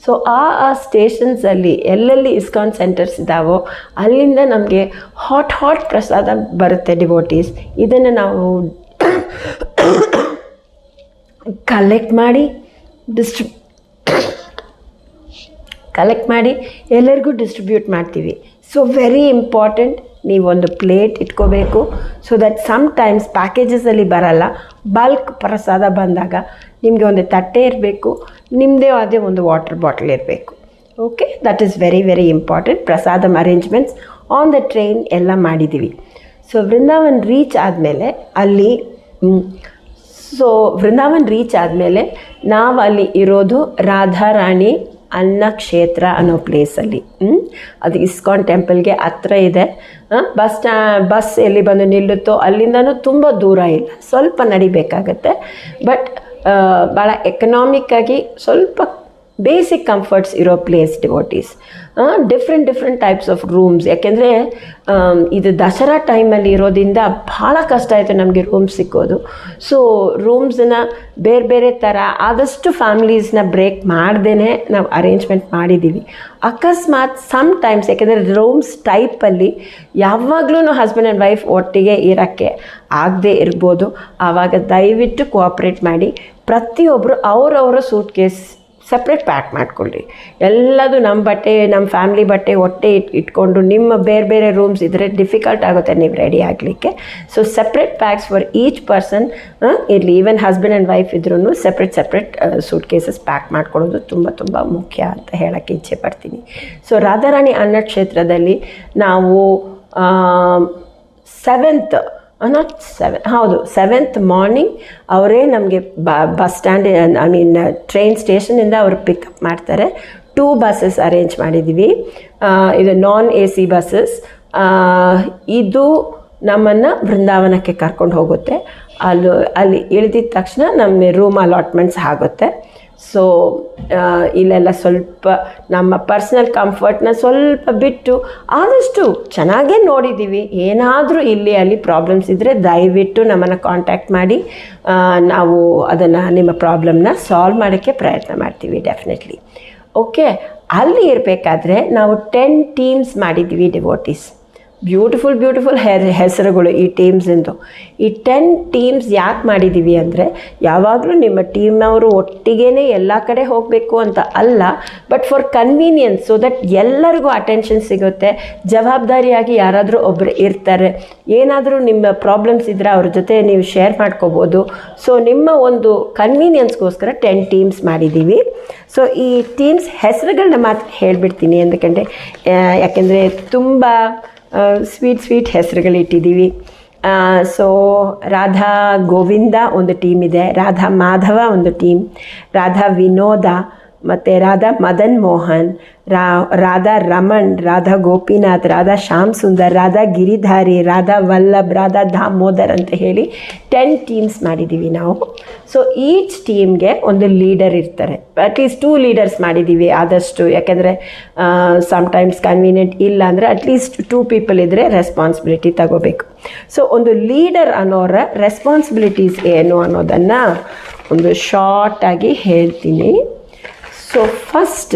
ಸೊ ಆ ಸ್ಟೇಷನ್ಸಲ್ಲಿ ಎಲ್ಲೆಲ್ಲಿ ಇಸ್ಕಾನ್ ಸೆಂಟರ್ಸ್ ಇದ್ದಾವೋ ಅಲ್ಲಿಂದ ನಮಗೆ ಹಾಟ್ ಪ್ರಸಾದ ಬರುತ್ತೆ ಡಿವೋಟೀಸ್. ಇದನ್ನು ನಾವು ಕಲೆಕ್ಟ್ ಮಾಡಿ ಎಲ್ಲರಿಗೂ ಡಿಸ್ಟ್ರಿಬ್ಯೂಟ್ ಮಾಡ್ತೀವಿ. ಸೊ ವೆರಿ ಇಂಪಾರ್ಟೆಂಟ್, ನೀವೊಂದು ಪ್ಲೇಟ್ ಇಟ್ಕೋಬೇಕು. ಸೊ ದಟ್ ಸಮ್ಟೈಮ್ಸ್ ಪ್ಯಾಕೇಜಸಲ್ಲಿ ಬರಲ್ಲ, ಬಲ್ಕ್ ಪ್ರಸಾದ ಬಂದಾಗ ನಿಮಗೆ ಒಂದು ತಟ್ಟೆ ಇರಬೇಕು, ನಿಮ್ಮದೇ ಆದ ಒಂದು ವಾಟರ್ ಬಾಟಲ್ ಇರಬೇಕು. Okay, that is very important. Prasadam arrangements on the train ಎಲ್ಲ ಮಾಡಿದ್ದೀವಿ. ಸೊ ವೃಂದಾವನ್ ರೀಚ್ ಆದಮೇಲೆ ನಾವು ಅಲ್ಲಿ ಇರೋದು ರಾಧಾರಾಣಿ ಅನ್ನ ಕ್ಷೇತ್ರ ಅನ್ನೋ ಪ್ಲೇಸಲ್ಲಿ. ಅದು ಇಸ್ಕಾನ್ ಟೆಂಪಲ್ಗೆ ಹತ್ರ ಇದೆ. ಬಸ್ ಎಲ್ಲಿ ಬಂದು ನಿಲ್ಲುತ್ತೋ ಅಲ್ಲಿಂದನೂ ತುಂಬ ದೂರ ಇಲ್ಲ, ಸ್ವಲ್ಪ ನಡಿಬೇಕಾಗತ್ತೆ. ಬಟ್ ಭಾಳ ಎಕನಾಮಿಕ್ಕಾಗಿ ಸ್ವಲ್ಪ ಬೇಸಿಕ್ ಕಂಫರ್ಟ್ಸ್ ಇರೋ place devotees. Different types of rooms. ಯಾಕೆಂದರೆ ಇದು ದಸರಾ ಟೈಮಲ್ಲಿ ಇರೋದ್ರಿಂದ ಭಾಳ ಕಷ್ಟ ಆಯಿತು ನಮಗೆ ರೂಮ್ಸ್ ಸಿಕ್ಕೋದು. ಸೊ ರೂಮ್ಸನ್ನ ಬೇರೆ ಥರ ಆದಷ್ಟು ಫ್ಯಾಮ್ಲೀಸ್ನ ಬ್ರೇಕ್ ಮಾಡ್ದೇ ನಾವು ಅರೇಂಜ್ಮೆಂಟ್ ಮಾಡಿದ್ದೀವಿ. ಅಕಸ್ಮಾತ್ ಸಮ್ಟೈಮ್ಸ್ ಯಾಕೆಂದರೆ ರೂಮ್ಸ್ ಟೈಪಲ್ಲಿ ಯಾವಾಗಲೂ ಹಸ್ಬೆಂಡ್ ಆ್ಯಂಡ್ ವೈಫ್ ಒಟ್ಟಿಗೆ ಇರೋಕ್ಕೆ ಆಗದೆ ಇರ್ಬೋದು. ಆವಾಗ ದಯವಿಟ್ಟು ಕೋಆಪ್ರೇಟ್ ಮಾಡಿ. ಪ್ರತಿಯೊಬ್ಬರು ಅವರವರ ಸೂಟ್ ಕೇಸ್ ಸಪ್ರೇಟ್ ಪ್ಯಾಕ್ ಮಾಡ್ಕೊಳ್ಳಿ. ಎಲ್ಲದು ನಮ್ಮ ಬಟ್ಟೆ, ನಮ್ಮ ಫ್ಯಾಮ್ಲಿ ಬಟ್ಟೆ ಒಟ್ಟೆ ಇಟ್ಕೊಂಡು ನಿಮ್ಮ ಬೇರೆ ರೂಮ್ಸ್ ಇದ್ದರೆ ಡಿಫಿಕಲ್ಟ್ ಆಗುತ್ತೆ ನೀವು ರೆಡಿ ಆಗಲಿಕ್ಕೆ. So separate packs for each person ಇರಲಿ. ಈವನ್ ಹಸ್ಬೆಂಡ್ ಆ್ಯಂಡ್ ವೈಫ್ ಇದ್ರೂ ಸಪ್ರೇಟ್ ಸೂಟ್ ಕೇಸಸ್ ಪ್ಯಾಕ್ ಮಾಡ್ಕೊಳ್ಳೋದು ತುಂಬ ಮುಖ್ಯ ಅಂತ ಹೇಳೋಕ್ಕೆ ಇಚ್ಛೆ ಪಡ್ತೀನಿ. ಸೊ ರಾಧಾರಾಣಿ ಅನ್ನ ಕ್ಷೇತ್ರದಲ್ಲಿ ನಾವು 7th ಮಾರ್ನಿಂಗ್ ಅವರೇ ನಮಗೆ ಬಸ್ ಸ್ಟ್ಯಾಂಡ್ ಟ್ರೈನ್ ಸ್ಟೇಷನಿಂದ ಅವರು ಪಿಕಪ್ ಮಾಡ್ತಾರೆ. 2 ಬಸ್ಸಸ್ ಅರೇಂಜ್ ಮಾಡಿದ್ದೀವಿ. ಇದು ನಾನ್ AC ಬಸ್ಸಸ್. ಇದು ನಮ್ಮನ್ನು ಬೃಂದಾವನಕ್ಕೆ ಕರ್ಕೊಂಡು ಹೋಗುತ್ತೆ. ಅಲ್ಲಿ ಇಳಿದಿದ್ದ ತಕ್ಷಣ ನಮ್ಮ ರೂಮ್ ಅಲಾಟ್ಮೆಂಟ್ಸ್ ಆಗುತ್ತೆ. ಸೊ ಇಲ್ಲೆಲ್ಲ ಸ್ವಲ್ಪ ನಮ್ಮ ಪರ್ಸ್ನಲ್ ಕಂಫರ್ಟ್ನ ಸ್ವಲ್ಪ ಬಿಟ್ಟು ಆದಷ್ಟು ಚೆನ್ನಾಗೇ ನೋಡಿದ್ದೀವಿ. ಏನಾದರೂ ಅಲ್ಲಿ ಪ್ರಾಬ್ಲಮ್ಸ್ ಇದ್ದರೆ ದಯವಿಟ್ಟು ನಮ್ಮನ್ನು ಕಾಂಟ್ಯಾಕ್ಟ್ ಮಾಡಿ, ನಾವು ಅದನ್ನು ನಿಮ್ಮ ಪ್ರಾಬ್ಲಮ್ನ ಸಾಲ್ವ್ ಮಾಡೋಕ್ಕೆ ಪ್ರಯತ್ನ ಮಾಡ್ತೀವಿ ಡೆಫಿನೆಟ್ಲಿ. ಓಕೆ, ಅಲ್ಲಿ ಇರಬೇಕಾದ್ರೆ ನಾವು 10 ಟೀಮ್ಸ್ ಮಾಡಿದ್ವಿ ಡಿವೋಟೀಸ್. ಬ್ಯೂಟಿಫುಲ್ ಹೆಸರುಗಳು ಈ ಟೀಮ್ಸಿಂದು. ಈ 10 ಟೀಮ್ಸ್ ಯಾಕೆ ಮಾಡಿದ್ದೀವಿ ಅಂದರೆ, ಯಾವಾಗಲೂ ನಿಮ್ಮ ಟೀಮ್ನವರು ಒಟ್ಟಿಗೇ ಎಲ್ಲ ಕಡೆ ಹೋಗಬೇಕು ಅಂತ ಅಲ್ಲ, but for convenience, so that ಎಲ್ಲರಿಗೂ ಅಟೆನ್ಷನ್ ಸಿಗುತ್ತೆ. ಜವಾಬ್ದಾರಿಯಾಗಿ ಯಾರಾದರೂ ಒಬ್ಬರು ಇರ್ತಾರೆ. ಏನಾದರೂ ನಿಮ್ಮ ಪ್ರಾಬ್ಲಮ್ಸ್ ಇದ್ದರೆ ಅವ್ರ ಜೊತೆ ನೀವು ಶೇರ್ ಮಾಡ್ಕೋಬೋದು. ಸೊ ನಿಮ್ಮ ಒಂದು ಕನ್ವೀನಿಯನ್ಸ್ಗೋಸ್ಕರ 10 ಟೀಮ್ಸ್ ಮಾಡಿದ್ದೀವಿ. ಸೊ ಈ ಟೀಮ್ಸ್ ಹೆಸರುಗಳನ್ನ ಮಾತ್ರ ಹೇಳಿಬಿಡ್ತೀನಿ ಯಾಕೆಂದರೆ ತುಂಬ ಸ್ವೀಟ್ ಹೆಸರುಗಳಿಟ್ಟಿದ್ದೀವಿ. ಸೊ ರಾಧಾ ಗೋವಿಂದ ಒಂದು ಟೀಮ್ ಇದೆ, ರಾಧಾ ಮಾಧವ ಒಂದು ಟೀಮ್, ರಾಧಾ ವಿನೋದ, ಮತ್ತು ರಾಧಾ ಮದನ್ ಮೋಹನ್, ರಾಧಾ ರಮಣ್, ರಾಧಾ ಗೋಪಿನಾಥ್, ರಾಧಾ ಶ್ಯಾಮ್ ಸುಂದರ್, ರಾಧಾ ಗಿರಿಧಾರಿ, ರಾಧಾ ವಲ್ಲಭ್, ರಾಧಾ ದಾಮೋದರ್ ಅಂತ ಹೇಳಿ 10 ಟೀಮ್ಸ್ ಮಾಡಿದ್ದೀವಿ ನಾವು. ಸೊ ಈಚ್ ಟೀಮ್ಗೆ ಒಂದು ಲೀಡರ್ ಇರ್ತಾರೆ. ಅಟ್ಲೀಸ್ಟ್ 2 ಲೀಡರ್ಸ್ ಮಾಡಿದ್ದೀವಿ ಆದಷ್ಟು, ಯಾಕೆಂದರೆ ಸಮ್ಟೈಮ್ಸ್ ಕನ್ವೀನಿಯೆಂಟ್ ಇಲ್ಲ ಅಂದರೆ ಅಟ್ಲೀಸ್ಟ್ 2 ಪೀಪಲ್ ಇದ್ದರೆ ರೆಸ್ಪಾನ್ಸಿಬಿಲಿಟಿ ತಗೋಬೇಕು. ಸೊ ಒಂದು ಲೀಡರ್ ಅನ್ನೋರ ರೆಸ್ಪಾನ್ಸಿಬಿಲಿಟೀಸ್ ಏನು ಅನ್ನೋದನ್ನು ಒಂದು ಶಾರ್ಟಾಗಿ ಹೇಳ್ತೀನಿ. ಸೊ ಫಸ್ಟ್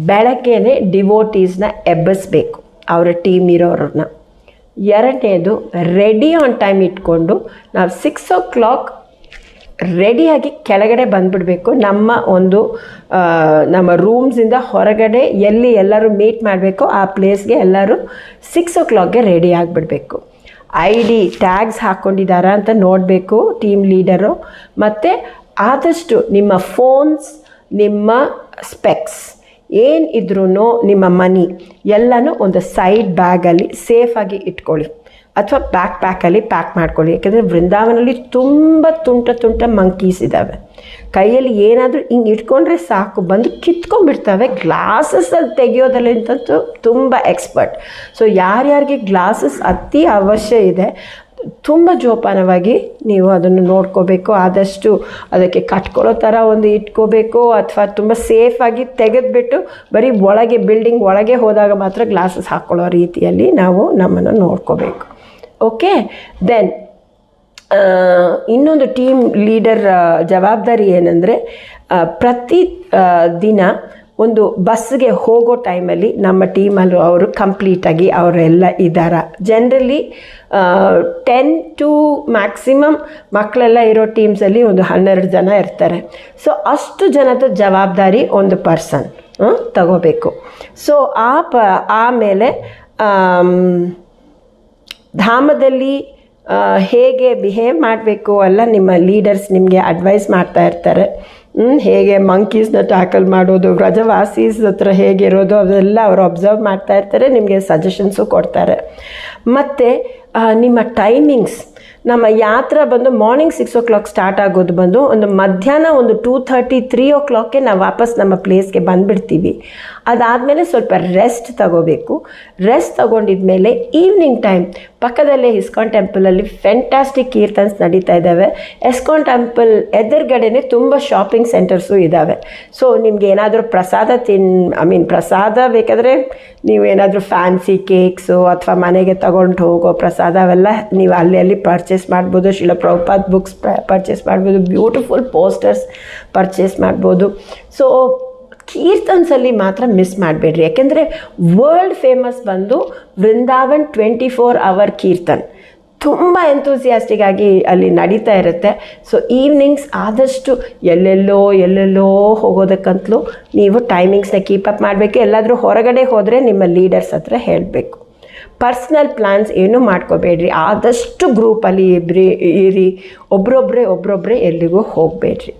ಬೆಳಗ್ಗೆನೇ ಡಿವೋಟೀಸ್ನ ಎಬ್ಬಿಸ್ಬೇಕು, ಅವರ ಟೀಮ್ ಇರೋರನ್ನ. ಎರಡನೇದು ರೆಡಿ ಆನ್ ಟೈಮ್ ಇಟ್ಕೊಂಡು ನಾವು 6 o'clock ರೆಡಿಯಾಗಿ ಕೆಳಗಡೆ ಬಂದುಬಿಡಬೇಕು. ನಮ್ಮ ರೂಮ್ಸಿಂದ ಹೊರಗಡೆ ಎಲ್ಲಿ ಎಲ್ಲರೂ ಮೀಟ್ ಮಾಡಬೇಕು ಆ ಪ್ಲೇಸ್ಗೆ ಎಲ್ಲರೂ 6 o'clockಗೆ ರೆಡಿ ಆಗಿಬಿಡಬೇಕು. ID ಟ್ಯಾಗ್ಸ್ ಹಾಕ್ಕೊಂಡಿದ್ದಾರಾ ಅಂತ ನೋಡಬೇಕು ಟೀಮ್ ಲೀಡರು. ಮತ್ತು ಆದಷ್ಟು ನಿಮ್ಮ ಫೋನ್ಸ್, ನಿಮ್ಮ ಸ್ಪೆಕ್ಸ್ ಏನು ಇದ್ರೂ, ನಿಮ್ಮ ಮನಿ ಎಲ್ಲನೂ ಒಂದು ಸೈಡ್ ಬ್ಯಾಗಲ್ಲಿ ಸೇಫಾಗಿ ಇಟ್ಕೊಳ್ಳಿ, ಅಥವಾ ಪ್ಯಾಕಲ್ಲಿ ಪ್ಯಾಕ್ ಮಾಡ್ಕೊಳ್ಳಿ. ಯಾಕೆಂದರೆ ವೃಂದಾವನಲ್ಲಿ ತುಂಬ ತುಂಟ ಮಂಕೀಸ್ ಇದ್ದಾವೆ. ಕೈಯಲ್ಲಿ ಏನಾದರೂ ಹಿಂಗೆ ಇಟ್ಕೊಂಡ್ರೆ ಸಾಕು, ಬಂದು ಕಿತ್ಕೊಂಡ್ಬಿಡ್ತವೆ. ಗ್ಲಾಸಸ್ಸಲ್ಲಿ ತೆಗೆಯೋದಲ್ಲಂತೂ ತುಂಬ ಎಕ್ಸ್ಪರ್ಟ್. ಸೊ ಯಾರ್ಯಾರಿಗೆ ಗ್ಲಾಸಸ್ ಅತಿ ಅವಶ್ಯ ಇದೆ, ತುಂಬ ಜೋಪಾನವಾಗಿ ನೀವು ಅದನ್ನು ನೋಡ್ಕೋಬೇಕು. ಆದಷ್ಟು ಅದಕ್ಕೆ ಕಟ್ಕೊಳ್ಳೋ ಥರ ಒಂದು ಇಟ್ಕೋಬೇಕು, ಅಥವಾ ತುಂಬ ಸೇಫಾಗಿ ತೆಗೆದುಬಿಟ್ಟು ಬರೀ ಒಳಗೆ ಬಿಲ್ಡಿಂಗ್ ಒಳಗೆ ಹೋದಾಗ ಮಾತ್ರ ಗ್ಲಾಸಸ್ ಹಾಕ್ಕೊಳ್ಳೋ ರೀತಿಯಲ್ಲಿ ನಾವು ನಮ್ಮನ್ನು ನೋಡ್ಕೋಬೇಕು. ಓಕೆ, ದೆನ್ ಇನ್ನೊಂದು ಟೀಮ್ ಲೀಡರ್ ಜವಾಬ್ದಾರಿ ಏನಂದರೆ, ಪ್ರತಿ ದಿನ ಒಂದು ಬಸ್ಗೆ ಹೋಗೋ ಟೈಮಲ್ಲಿ ನಮ್ಮ ಟೀಮಲ್ಲಿ ಅವರು ಕಂಪ್ಲೀಟಾಗಿ ಅವರೆಲ್ಲ ಇದ್ದಾರೆ. ಜನರಲಿ 10 to ಮ್ಯಾಕ್ಸಿಮಮ್ ಮಕ್ಕಳೆಲ್ಲ ಇರೋ ಟೀಮ್ಸಲ್ಲಿ ಒಂದು 12 ಜನ ಇರ್ತಾರೆ. ಸೊ ಅಷ್ಟು ಜನದ ಜವಾಬ್ದಾರಿ ಒಂದು ಪರ್ಸನ್ ತಗೋಬೇಕು. ಸೊ ಆಮೇಲೆ ಧಾಮದಲ್ಲಿ ಹೇಗೆ ಬಿಹೇವ್ ಮಾಡಬೇಕು ಎಲ್ಲ ನಿಮ್ಮ ಲೀಡರ್ಸ್ ನಿಮಗೆ ಅಡ್ವೈಸ್ ಮಾಡ್ತಾ ಇರ್ತಾರೆ. ಹೇಗೆ ಮಂಕೀಸ್ನ ಟ್ಯಾಕಲ್ ಮಾಡೋದು, ವ್ರಜವಾಸೀಸ್ ಹತ್ರ ಹೇಗಿರೋದು ಅದೆಲ್ಲ ಅವರು ಅಬ್ಸರ್ವ್ ಮಾಡ್ತಾ ಇರ್ತಾರೆ, ನಿಮಗೆ ಸಜೆಷನ್ಸು ಕೊಡ್ತಾರೆ. ಮತ್ತು ನಿಮ್ಮ ಟೈಮಿಂಗ್ಸ್, ನಮ್ಮ ಯಾತ್ರೆ ಬಂದು ಮಾರ್ನಿಂಗ್ 6 o'clock ಸ್ಟಾರ್ಟ್ ಆಗೋದು ಬಂದು ಒಂದು ಮಧ್ಯಾಹ್ನ ಒಂದು 2:30, 3 o'clockಗೆ ನಾವು ವಾಪಸ್ ನಮ್ಮ ಪ್ಲೇಸ್ಗೆ ಬಂದುಬಿಡ್ತೀವಿ. ಅದಾದಮೇಲೆ ಸ್ವಲ್ಪ ರೆಸ್ಟ್ ತಗೋಬೇಕು. ರೆಸ್ಟ್ ತಗೊಂಡಿದ್ಮೇಲೆ ಈವ್ನಿಂಗ್ ಟೈಮ್ ಪಕ್ಕದಲ್ಲೇ ಇಸ್ಕಾನ್ ಟೆಂಪಲಲ್ಲಿ ಫ್ಯಾಂಟಾಸ್ಟಿಕ್ ಕೀರ್ತನ್ಸ್ ನಡೀತಾ ಇದ್ದಾವೆ. ಇಸ್ಕಾನ್ ಟೆಂಪಲ್ ಎದುರುಗಡೆನೇ ತುಂಬ ಶಾಪಿಂಗ್ ಸೆಂಟರ್ಸು ಇದ್ದಾವೆ. ಸೊ ನಿಮ್ಗೆ ಏನಾದರೂ ಪ್ರಸಾದ ಬೇಕಾದರೆ ನೀವು ಏನಾದರೂ ಫ್ಯಾನ್ಸಿ ಕೇಕ್ಸು ಅಥವಾ ಮನೆಗೆ ತಗೊಂಡು ಹೋಗೋ ಪ್ರಸಾದ ಅವೆಲ್ಲ ನೀವು ಅಲ್ಲಿ ಪರ್ಚೇಸ್ ಮಾಡ್ಬೋದು. ಶಿಲ ಪ್ರಭುಪಾದ್ ಬುಕ್ಸ್ ಪರ್ಚೇಸ್ ಮಾಡ್ಬೋದು, ಬ್ಯೂಟಿಫುಲ್ ಪೋಸ್ಟರ್ಸ್ ಪರ್ಚೇಸ್ ಮಾಡ್ಬೋದು. ಸೊ ಕೀರ್ತನ್ಸಲ್ಲಿ ಮಾತ್ರ ಮಿಸ್ ಮಾಡಬೇಡ್ರಿ, ಯಾಕೆಂದರೆ ವರ್ಲ್ಡ್ ಫೇಮಸ್ ಬಂದು ವೃಂದಾವನ್ 24 hour ಕೀರ್ತನ್ ತುಂಬ ಎಂತೂಸಿಯಾಸ್ಟಿಕ್ ಆಗಿ ಅಲ್ಲಿ ನಡೀತಾ ಇರುತ್ತೆ. ಸೊ ಈವ್ನಿಂಗ್ಸ್ ಆದಷ್ಟು ಎಲ್ಲೆಲ್ಲೋ ಹೋಗೋದಕ್ಕಂತಲೂ ನೀವು ಟೈಮಿಂಗ್ಸ್ನ ಕೀಪಪ್ ಮಾಡಬೇಕು. ಎಲ್ಲಾದರೂ ಹೊರಗಡೆ ಹೋದರೆ ನಿಮ್ಮ ಲೀಡರ್ಸ್ ಹತ್ರ ಹೇಳಬೇಕು. ಪರ್ಸ್ನಲ್ ಪ್ಲ್ಯಾನ್ಸ್ ಏನೂ ಮಾಡ್ಕೋಬೇಡ್ರಿ. ಆದಷ್ಟು ಗ್ರೂಪಲ್ಲಿ ಇರಿ, ಒಬ್ರೊಬ್ಬರೇ ಎಲ್ಲಿಗೂ ಹೋಗಬೇಡ್ರಿ.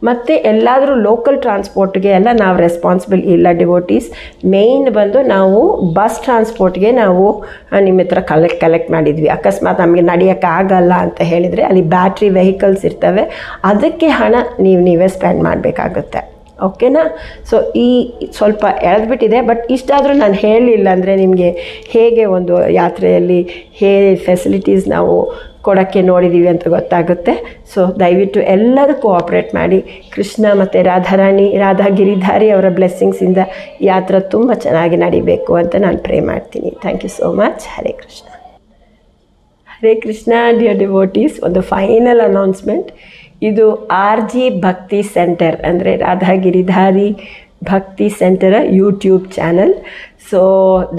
ಮತ್ತು ಎಲ್ಲಾದರೂ ಲೋಕಲ್ ಟ್ರಾನ್ಸ್ಪೋರ್ಟ್ಗೆ ಎಲ್ಲ ನಾವು ರೆಸ್ಪಾನ್ಸಿಬಲ್ ಇಲ್ಲ ಡಿವೋಟೀಸ್. ಮೇಯ್ನ್ ಬಂದು ನಾವು ಬಸ್ ಟ್ರಾನ್ಸ್ಪೋರ್ಟ್ಗೆ ನಾವು ನಿಮ್ಮ ಹತ್ರ ಕಲೆಕ್ಟ್ ಮಾಡಿದ್ವಿ. ಅಕಸ್ಮಾತ್ ನಮಗೆ ನಡೆಯೋಕ್ಕಾಗಲ್ಲ ಅಂತ ಹೇಳಿದರೆ ಅಲ್ಲಿ ಬ್ಯಾಟ್ರಿ ವೆಹಿಕಲ್ಸ್ ಇರ್ತವೆ, ಅದಕ್ಕೆ ಹಣ ನೀವೇ ಸ್ಪೆಂಡ್ ಮಾಡಬೇಕಾಗುತ್ತೆ. ಓಕೆನಾ? ಸೊ ಈ ಸ್ವಲ್ಪ ಎಳೆದ್ಬಿಟ್ಟಿದೆ, ಬಟ್ ಇಷ್ಟಾದರೂ ನಾನು ಹೇಳಲಿಲ್ಲ ಅಂದರೆ ನಿಮಗೆ ಹೇಗೆ ಒಂದು ಯಾತ್ರೆಯಲ್ಲಿ ಹೇಗೆ ಫೆಸಿಲಿಟೀಸ್ ನಾವು ಕೊಡೋಕ್ಕೆ ನೋಡಿದ್ದೀವಿ ಅಂತ ಗೊತ್ತಾಗುತ್ತೆ. ಸೊ ದಯವಿಟ್ಟು ಎಲ್ಲರೂ ಕೋಆಪ್ರೇಟ್ ಮಾಡಿ. ಕೃಷ್ಣ ಮತ್ತು ರಾಧಾ ಗಿರಿಧಾರಿ ಅವರ ಬ್ಲೆಸ್ಸಿಂಗ್ಸಿಂದ ಯಾತ್ರೆ ತುಂಬ ಚೆನ್ನಾಗಿ ನಡಿಬೇಕು ಅಂತ ನಾನು ಪ್ರೇ ಮಾಡ್ತೀನಿ. Thank you so much. Hare Krishna. Hare Krishna dear devotees. ಒಂದು ಫೈನಲ್ ಅನೌನ್ಸ್ಮೆಂಟ್. ಇದು RG ಭಕ್ತಿ ಸೆಂಟರ್ ಅಂದರೆ ರಾಧಾ ಗಿರಿಧಾರಿ ಭಕ್ತಿ ಸೆಂಟರ ಯೂಟ್ಯೂಬ್ ಚಾನಲ್. ಸೊ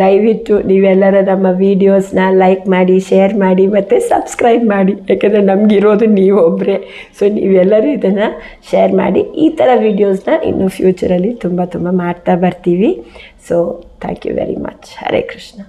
ದಯವಿಟ್ಟು ನೀವೆಲ್ಲರ ನಮ್ಮ ವೀಡಿಯೋಸ್ನ ಲೈಕ್ ಮಾಡಿ, ಶೇರ್ ಮಾಡಿ ಮತ್ತು ಸಬ್ಸ್ಕ್ರೈಬ್ ಮಾಡಿ. ಯಾಕೆಂದರೆ ನಮಗಿರೋದು ನೀವೊಬ್ಬರೇ. ಸೊ ನೀವೆಲ್ಲರೂ ಇದನ್ನು ಶೇರ್ ಮಾಡಿ. ಈ ಥರ ವೀಡಿಯೋಸ್ನ ಇನ್ನು ಫ್ಯೂಚರಲ್ಲಿ ತುಂಬ ಮಾಡ್ತಾ ಬರ್ತೀವಿ. So thank you very much. Hare Krishna.